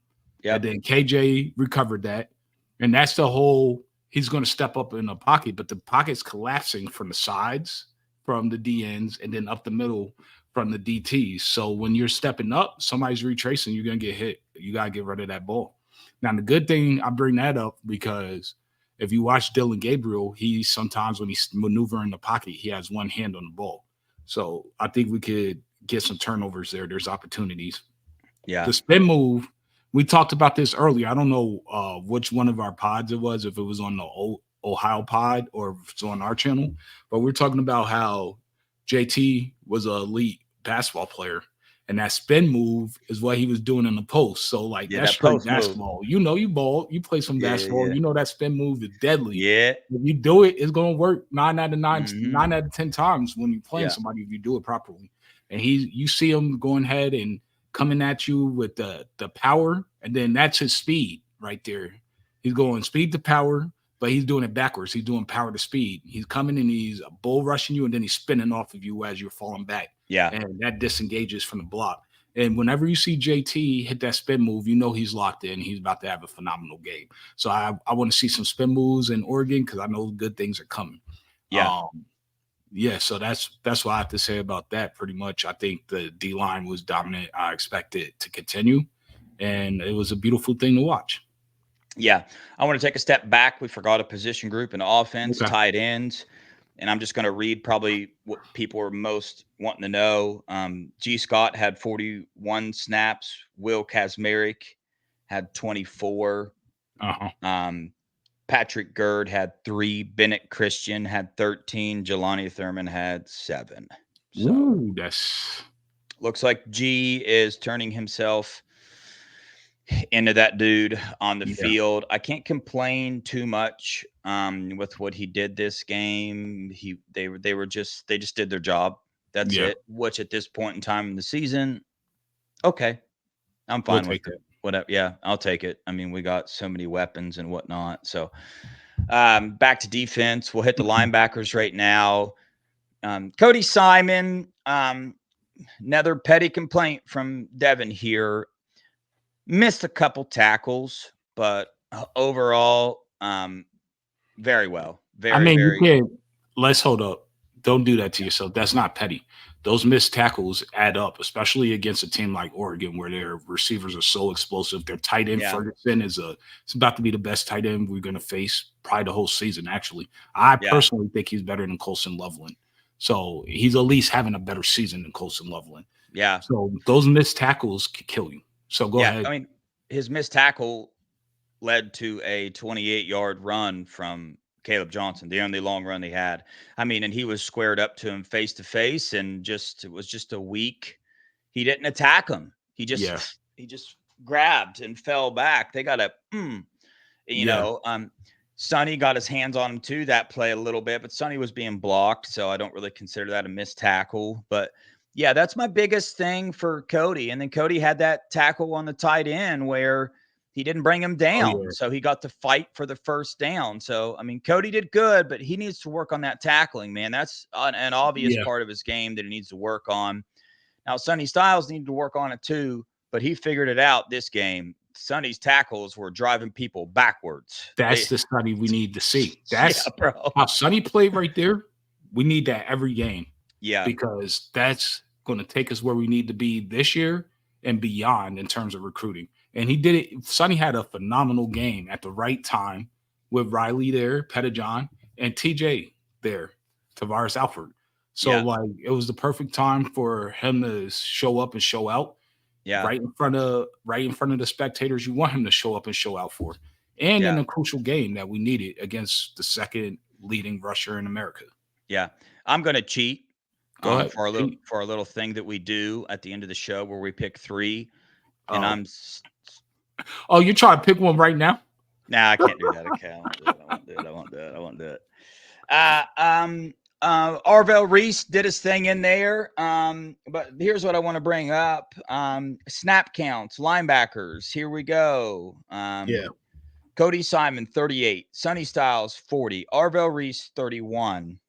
Yep. then KJ recovered that. And that's the whole, he's going to step up in the pocket, but the pocket's collapsing from the sides, from the DNs, and then up the middle from the DTs. So when you're stepping up, somebody's retracing, you're going to get hit. You got to get rid of that ball. Now, the good thing, I bring that up because if you watch Dylan Gabriel, he sometimes when he's maneuvering in the pocket, he has one hand on the ball. So I think we could get some turnovers there. There's opportunities. Yeah. The spin move, we talked about this earlier. I don't know which one of our pods it was, if it was on the Ohio pod or if it's on our channel, but we're talking about how JT was an elite basketball player. And that spin move is what he was doing in the post. So, like, Yeah. that's That straight post move. basketball. You know, you ball, you play some Yeah. basketball, Yeah. you know that spin move is deadly. Yeah. If you do it, it's going to work 9 Mm-hmm. out of 10 times when you're playing Yeah. somebody if you do it properly. And you see him going ahead and coming at you with the power, and then that's his speed right there. He's going speed to power, but he's doing it backwards. He's doing power to speed. He's coming and he's bull rushing you, and then he's spinning off of you as you're falling back. Yeah. And that disengages from the block. And whenever you see JT hit that spin move, you know he's locked in. He's about to have a phenomenal game. So I want to see some spin moves in Oregon because I know good things are coming. Yeah. Yeah, so that's what I have to say about that. Pretty much, I think the D line was dominant. I expect it to continue, and it was a beautiful thing to watch. Yeah. I want to take a step back. We forgot a position group in offense, Okay. tight ends. And I'm just going to read probably what people are most wanting to know. G. Scott had 41 snaps. Will Kazmarek had 24. Patrick Gerd had 3. Bennett Christian had 13. Jelani Thurman had 7. So Ooh, that's looks like G is turning himself into that dude on the field. I can't complain too much with what he did this game. They just did their job. That's it. Which at this point in time in the season, okay, I'm we'll fine with take it. it. Whatever. Yeah, I'll take it. I mean, we got so many weapons and whatnot. So back to defense. We'll hit the linebackers right now. Cody Simon, another petty complaint from Devan here. Missed a couple tackles, but overall, very well. I Very, mean, you very. can't. Let's hold up. Don't do that to yourself. That's not petty. Those missed tackles add up, especially against a team like Oregon, where their receivers are so explosive. Their tight end Yeah. Ferguson it's about to be the best tight end we're going to face probably the whole season. Actually, I personally think he's better than Colson Loveland. So he's at least having a better season than Colson Loveland. Yeah. So those missed tackles could kill you. So go ahead. I mean, his missed tackle led to a 28-yard run from Caleb Johnson, the only long run he had. I mean, and he was squared up to him face to face, and it was just a weak. He didn't attack him. He just grabbed and fell back. They got Sonny got his hands on him too, that play a little bit, but Sonny was being blocked, so I don't really consider that a missed tackle. But yeah, that's my biggest thing for Cody. And then Cody had that tackle on the tight end where he didn't bring him down. So he got to fight for the first down. So, I mean, Cody did good, but he needs to work on that tackling, man. That's an obvious part of his game that he needs to work on. Now, Sonny Styles needed to work on it too, but he figured it out this game. Sonny's tackles were driving people backwards. That's the study we need to see. That's bro. How Sonny played right there. We need that every game. Yeah. Because that's going to take us where we need to be this year and beyond in terms of recruiting. And he did it. Sonny had a phenomenal game at the right time with Riley there, Pettijohn, and TJ there, Tavares Alford. So like it was the perfect time for him to show up and show out. Yeah. Right in front of the spectators you want him to show up and show out for. And in a crucial game that we needed against the second leading rusher in America. Yeah. I'm going to cheat. Go ahead. For our little thing that we do at the end of the show where we pick 3. And you're trying to pick one right now? Nah, I can't do that. Okay, I won't do it. Arvell Reese did his thing in there. But here's what I want to bring up. Snap counts, linebackers. Here we go. Cody Simon, 38. Sonny Styles, 40. Arvell Reese, 31.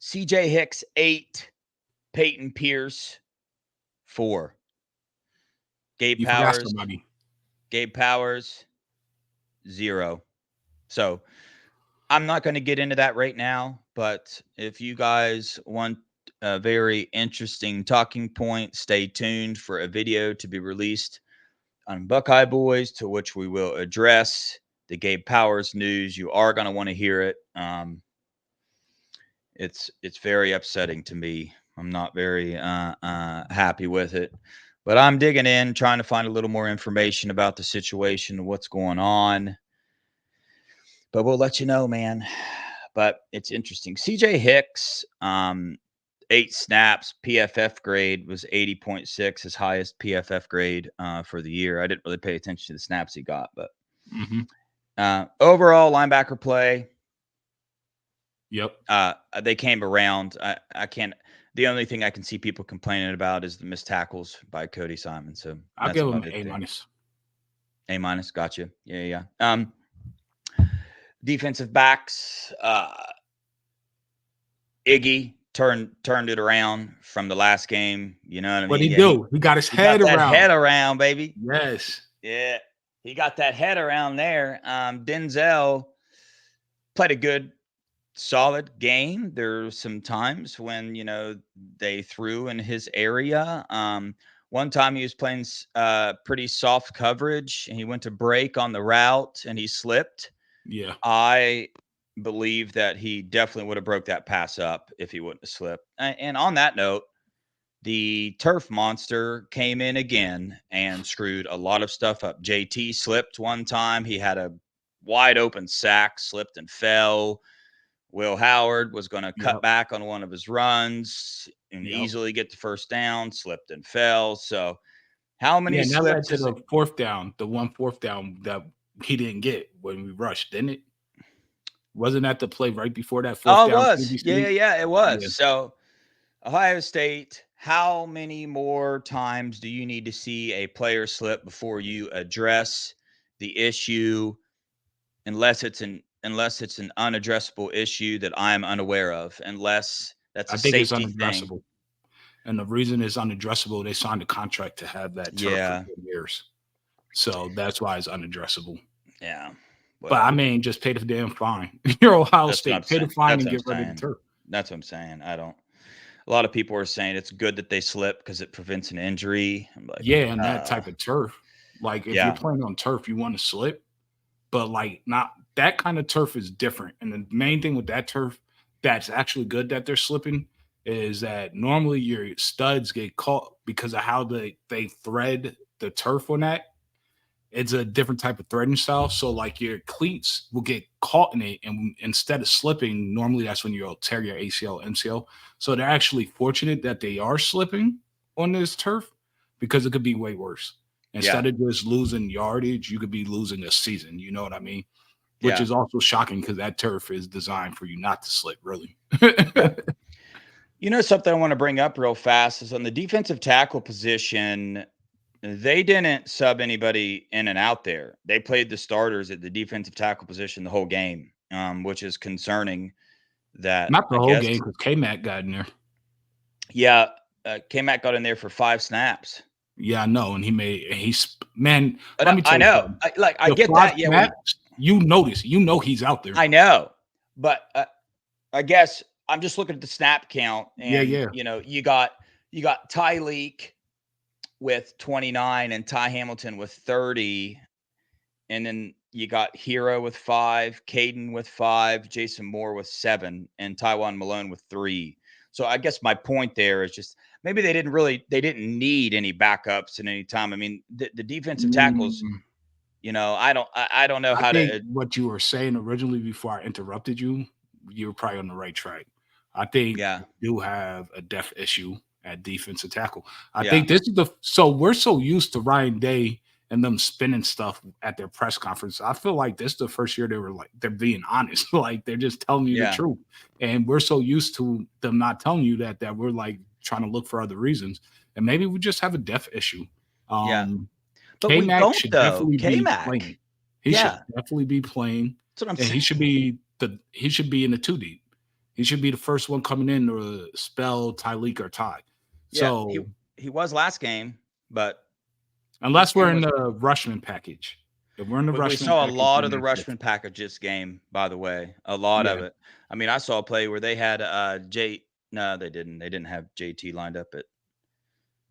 CJ Hicks, 8. Peyton Pierce, 4. Gabe You forgot Powers, somebody. 0. So I'm not going to get into that right now, but if you guys want a very interesting talking point, stay tuned for a video to be released on Buckeye Boys, to which we will address the Gabe Powers news. You are going to want to hear it. It's very upsetting to me. I'm not very happy with it, but I'm digging in, trying to find a little more information about the situation, what's going on. But we'll let you know, man. But it's interesting. CJ Hicks, 8 snaps, PFF grade was 80.6, his highest PFF grade for the year. I didn't really pay attention to the snaps he got, but overall linebacker play. Yep. They came around. I can't. The only thing I can see people complaining about is the missed tackles by Cody Simon. So I'll that's give about him it A there. minus. A-. Gotcha. Yeah. Defensive backs. Iggy turned it around from the last game. You know what I mean? What'd he Yeah, do? He got his he got head that around. head around, baby. Yes. Yeah, he got that head around there. Denzel played a good, solid game. There's some times when they threw in his area. One time he was playing pretty soft coverage, and he went to break on the route, and he slipped. Yeah. I believe that he definitely would have broke that pass up if he wouldn't have slipped. And on that note, the turf monster came in again and screwed a lot of stuff up. JT slipped one time. He had a wide open sack, slipped and fell. Will Howard was going to cut Yep. back on one of his runs and Yep. easily get the first down, slipped and fell. So how many Yeah, and that led slips to is the it? fourth down, the one fourth down that he didn't get when we rushed, didn't it? Wasn't that the play right before that fourth Oh, it down was. Yeah, previously? it was. Yeah. So Ohio State, how many more times do you need to see a player slip before you address the issue, unless it's an unaddressable issue that I'm unaware of, unless that's a I think it's safety thing. unaddressable. And the reason it's unaddressable, they signed a contract to have that turf for Yeah. 10 years. So that's why it's unaddressable. Yeah. But I Well, mean, just pay the damn fine. You're Ohio that's what I'm State. Pay the saying. fine That's and what I'm get rid of the saying. turf. That's what I'm saying. I don't. A lot of people are saying it's good that they slip because it prevents an injury. I'm like, Yeah, and that type of turf. Like if you're yeah, playing on turf, you want to slip, but like not that kind of turf is different. And the main thing with that turf that's actually good that they're slipping is that normally your studs get caught because of how they thread the turf on that. It's a different type of threading style. So like your cleats will get caught in it, and instead of slipping, normally that's when you'll tear your ACL, MCL. So they're actually fortunate that they are slipping on this turf because it could be way worse. yeah, Instead of just losing yardage, you could be losing a season. You know what I mean? Which yeah, is also shocking because that turf is designed for you not to slip, really. yeah. Something I want to bring up real fast is on the defensive tackle position. They didn't sub anybody in and out there. They played the starters at the defensive tackle position the whole game, which is concerning. That Not the I whole guess, game because K Mac got in there. yeah, K-Mac got in there for 5 snaps. Yeah, I know. And man, let No, me I tell you know. something. I The get five that. Yeah, snaps, you notice, he's out there. I know, but I guess I'm just looking at the snap count, Yeah, and yeah. you got Tyleek with 29 and Ty Hamilton with 30, and then you got Hero with 5, Caden with 5, Jason Moore with 7, and Taiwan Malone with 3. So I guess my point there is just maybe they didn't need any backups at any time. I mean, the defensive tackles, Mm, I don't know I how think to. what you were saying originally before I interrupted you, you were probably on the right track. I think Yeah, we do have a depth issue at defensive tackle. I yeah, think this is so we're so used to Ryan Day and them spinning stuff at their press conference. I feel like this is the first year they were like they're being honest, like they're just telling you the yeah, truth. And we're so used to them not telling you that we're like trying to look for other reasons. And maybe we just have a depth issue. yeah. Um But K we Mac don't should though. definitely be K-Mac. playing. He should Yeah, definitely be playing, that's what I'm and saying. he should be in the 2 deep. He should be the first one coming in to spell Tyleek or Ty. Yeah, So he was last game, but this unless we're game in was. the Rushman package, if we're in the We Rushman saw a package, lot then of the that's Rushman different. package this game, by the way, a lot of Yeah, it. I mean, I saw a play where they had J. No, they didn't. They didn't have JT lined up at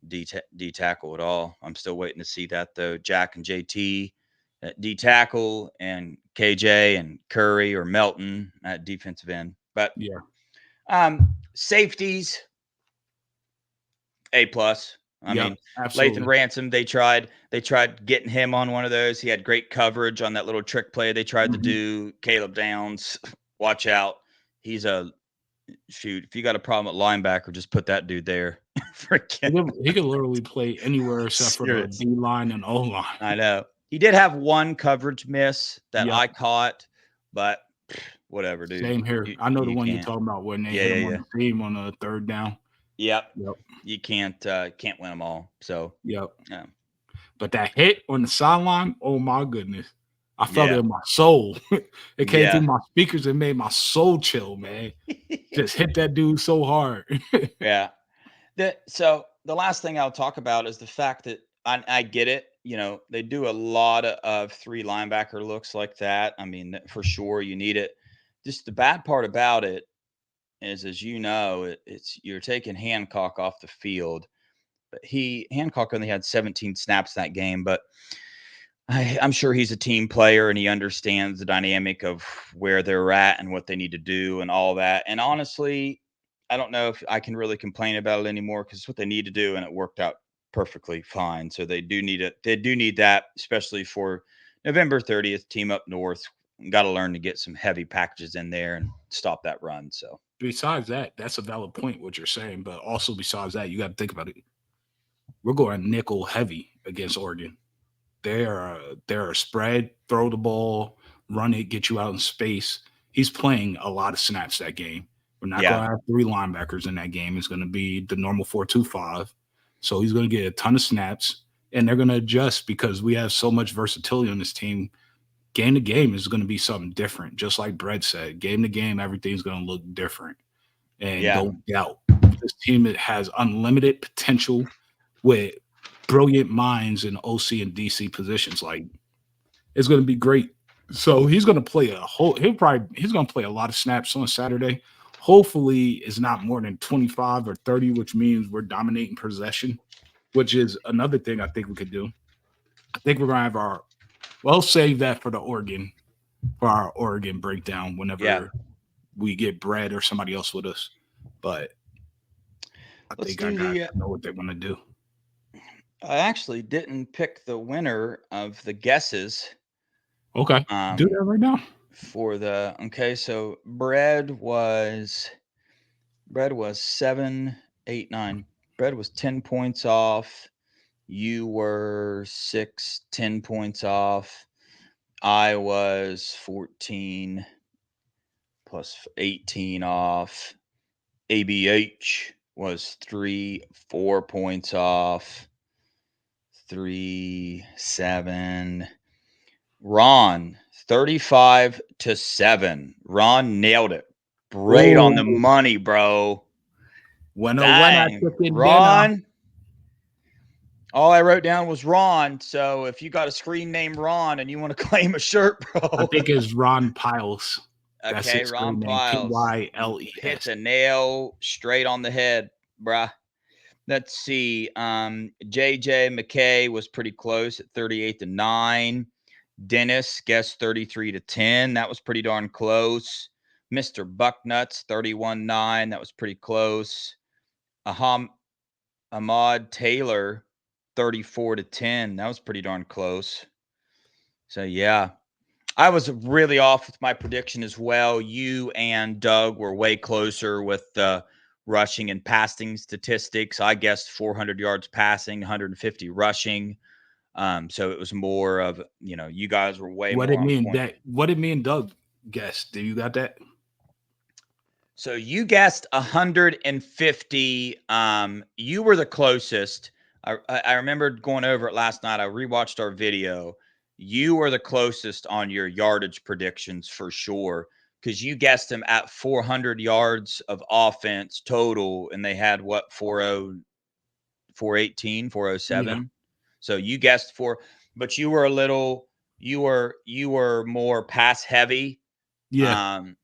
D tackle at all. I'm still waiting to see that though. Jack and JT at D tackle, and KJ and Curry or Melton at defensive end. But yeah, safeties, A+. I yep, mean, Lathan absolutely. Ransom, they tried getting him on one of those. He had great coverage on that little trick play they tried to Mhm. do. Caleb Downs, watch out. He's a shoot. If you got a problem at linebacker, just put that dude there. Freaking He could literally play anywhere except for the serious. D line and O line. I know. He did have one coverage miss that Yep, I caught, but whatever, dude. same here. You I know the you one you're can't. talking about when they Yeah, hit yeah, him on yeah. the seam on a third down. Yep. Yep, You can't win them all. So, yep. yeah. But that hit on the sideline, oh my goodness. I felt it Yeah. in my soul. It came through Yeah. my speakers and made my soul chill, man. Just hit that dude so hard. Yeah. So the last thing I'll talk about is the fact that I get it. They do a lot of three linebacker looks like that. I mean, for sure, you need it. Just the bad part about it is, as you know, it's you're taking Hancock off the field. But Hancock only had 17 snaps that game, but I'm sure he's a team player and he understands the dynamic of where they're at and what they need to do and all that. And honestly, I don't know if I can really complain about it anymore because it's what they need to do and it worked out perfectly fine. So they do need it. They do need that, especially for November 30th, team up north. Got to learn to get some heavy packages in there and stop that run. So Besides that, that's a valid point what you're saying. But also besides that, you got to think about it. We're going nickel heavy against Oregon. They're a spread, throw the ball, run it, get you out in space. He's playing a lot of snaps that game. We're not going yeah, to have three linebackers in that game. It's going to be the normal 4-2-5. So he's going to get a ton of snaps, and they're going to adjust because we have so much versatility on this team. Game to game is going to be something different. Just like Brett said, game to game, everything's going to look different. And yeah, don't doubt this team has unlimited potential with brilliant minds in OC and DC positions. Like it's going to be great. So he's going to play a whole. He's going to play a lot of snaps on Saturday. Hopefully, it's not more than 25 or 30, which means we're dominating possession, which is another thing I think we could do. I think we're going to have our. Well, save that for our Oregon breakdown yeah. whenever we get Brad or somebody else with us. But I Let's think I do got the. to know what they want to do. I actually didn't pick the winner of the guesses. Okay, do Um, that right now. for the okay, so bread was 7, 8, 9. Bread was 10 points off. You were 6, 10 points off. I was 14 plus 18 off. ABH was 3, 4 points off. 3, 7. Ron, 35-7. Ron nailed it. Right on the Oh, money, bro. when I Dang. chicken dinner. Ron, all I wrote down was Ron. So if you got a screen name Ron and you want to claim a shirt, I bro. think it's Ron Piles. That's Okay, his Ron screen name. Piles hit Pyles. the nail straight on the head, bruh. Let's see. JJ McKay was pretty close at 38-9. Dennis guessed 33-10. That was pretty darn close. Mr. Bucknuts 31-9. That was pretty close. Aham Ahmad Taylor 34-10. That was pretty darn close. So yeah. I was really off with my prediction as well. You and Doug were way closer with the rushing and passing statistics. I guessed 400 yards passing, 150 rushing. So it was more of, you guys were way What more did on me and point. that? What did me and Doug guess? Do you got that? So you guessed 150. You were the closest. I remember going over it last night. I rewatched our video. you were the closest on your yardage predictions for sure, because you guessed them at 400 yards of offense total, and they had what, 40, 418, Yeah. 407. So you guessed four, but you were a little, you were more pass heavy. Yeah. Um,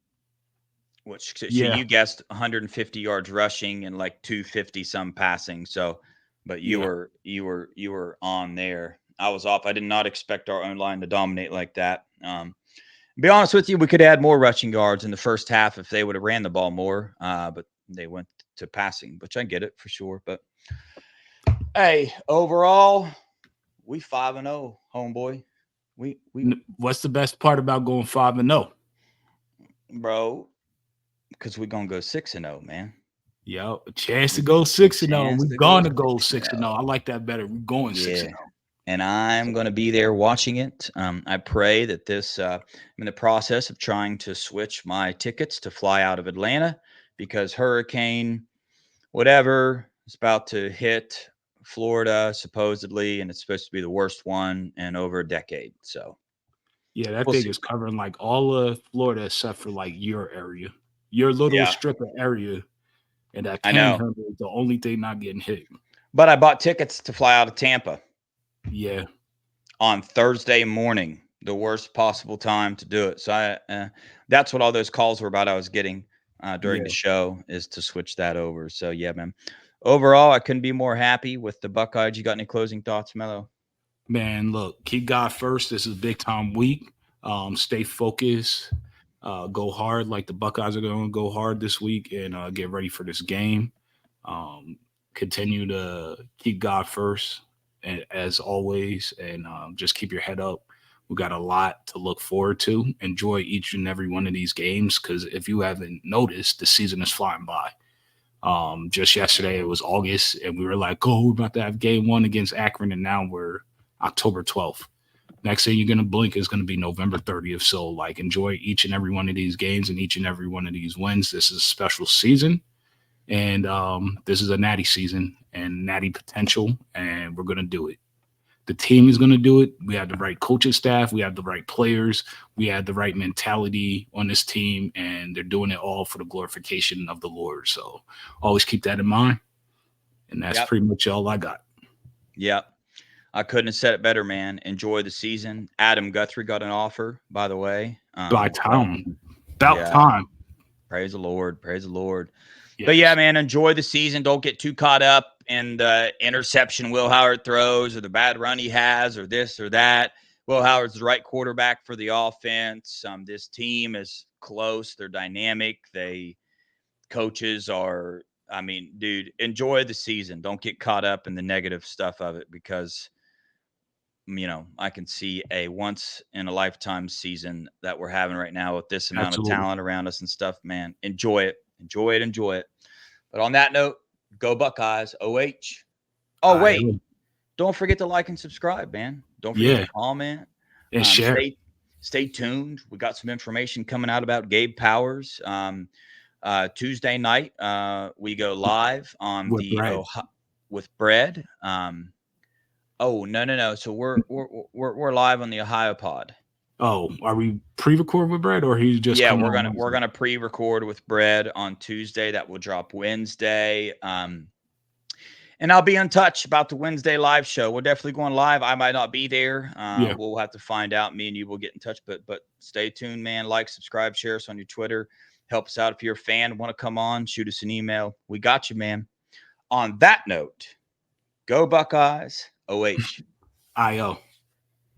which so Yeah. you guessed 150 yards rushing and like 250 some passing. So, but you Yeah. were you were on there. I was off. I did not expect our own line to dominate like that. Be honest with you, we could add more rushing yards in the first half if they would have ran the ball more. But they went to passing, which I get it for sure. But hey, overall, we 5-0, homeboy. We What's the best part about going 5-0? bro, because we're gonna go 6-0, man. Yo, a chance to We go a 6-0. chance We're to go gonna go 6 6-0. I 0. like that better. We're going Yeah. 6-0. And I'm going to be there watching it. I pray that I'm in the process of trying to switch my tickets to fly out of Atlanta because Hurricane, whatever, is about to hit Florida supposedly, and it's supposed to be the worst one in over a decade. So Yeah, that we'll thing see. is covering like all of Florida except for like your area. Your little Yeah, strip of area and that I know. panhandle is the only thing not getting hit. But I bought tickets to fly out of Tampa Yeah, on Thursday morning, the worst possible time to do it. So that's what all those calls were about. I was getting during the yeah. show is to switch that over. So yeah, man. Overall, I couldn't be more happy with the Buckeyes. You got any closing thoughts, Melo? Man, look, keep God first. This is big time week. Stay focused. Go hard like the Buckeyes are going to go hard this week and get ready for this game. Um, Continue to keep God first, and, as always, and just keep your head up. We got a lot to look forward to. Enjoy each and every one of these games because if you haven't noticed, the season is flying by. Just yesterday it was August, and we were like, "Oh, we're about to have game one against Akron," and now we're October 12th. Next thing you're gonna blink is gonna be November 30th. So, like, enjoy each and every one of these games and each and every one of these wins. This is a special season, and this is a natty season and natty potential, and we're gonna do it. The team is going to do it. We have the right coaching staff. We have the right players. We have the right mentality on this team, and they're doing it all for the glorification of the Lord. So always keep that in mind. And that's Yep. pretty much all I got. Yep. I couldn't have said it better, man. Enjoy the season. Adam Guthrie got an offer, by the way. By So time. About yeah, time. praise the Lord. Praise the Lord. But yeah, Yes. man, enjoy the season. Don't get too caught up in the interception Will Howard throws or the bad run he has or this or that. Will Howard's the right quarterback for the offense. This team is close. They're dynamic. Coaches are, I mean, dude, enjoy the season. Don't get caught up in the negative stuff of it because, I can see a once in a lifetime season that we're having right now with this amount of Absolutely. talent around us and stuff, man. Enjoy it. Enjoy it. Enjoy it. But on that note, go Buckeyes, OH. Oh, I wait. Don't forget to like and subscribe, man. Don't forget to Yeah. comment. And Um, share stay stay tuned. We got some information coming out about Gabe Powers. Tuesday night, we go live on with the Brad. Ohio with Bread. Oh, no, no, no. So we're live on the Ohio Pod. Oh, are we pre-record with Brad or he's just Yeah, come we're on gonna we're Wednesday? gonna pre-record with Bread on Tuesday. That will drop Wednesday. And I'll be in touch about the Wednesday live show. We're definitely going live. I might not be there. Yeah. We'll have to find out. Me and you will get in touch. But stay tuned, man. Like, subscribe, share us on your Twitter. Help us out if you're a fan. Want to come on? Shoot us an email. We got you, man. On that note, go Buckeyes. OH. IO.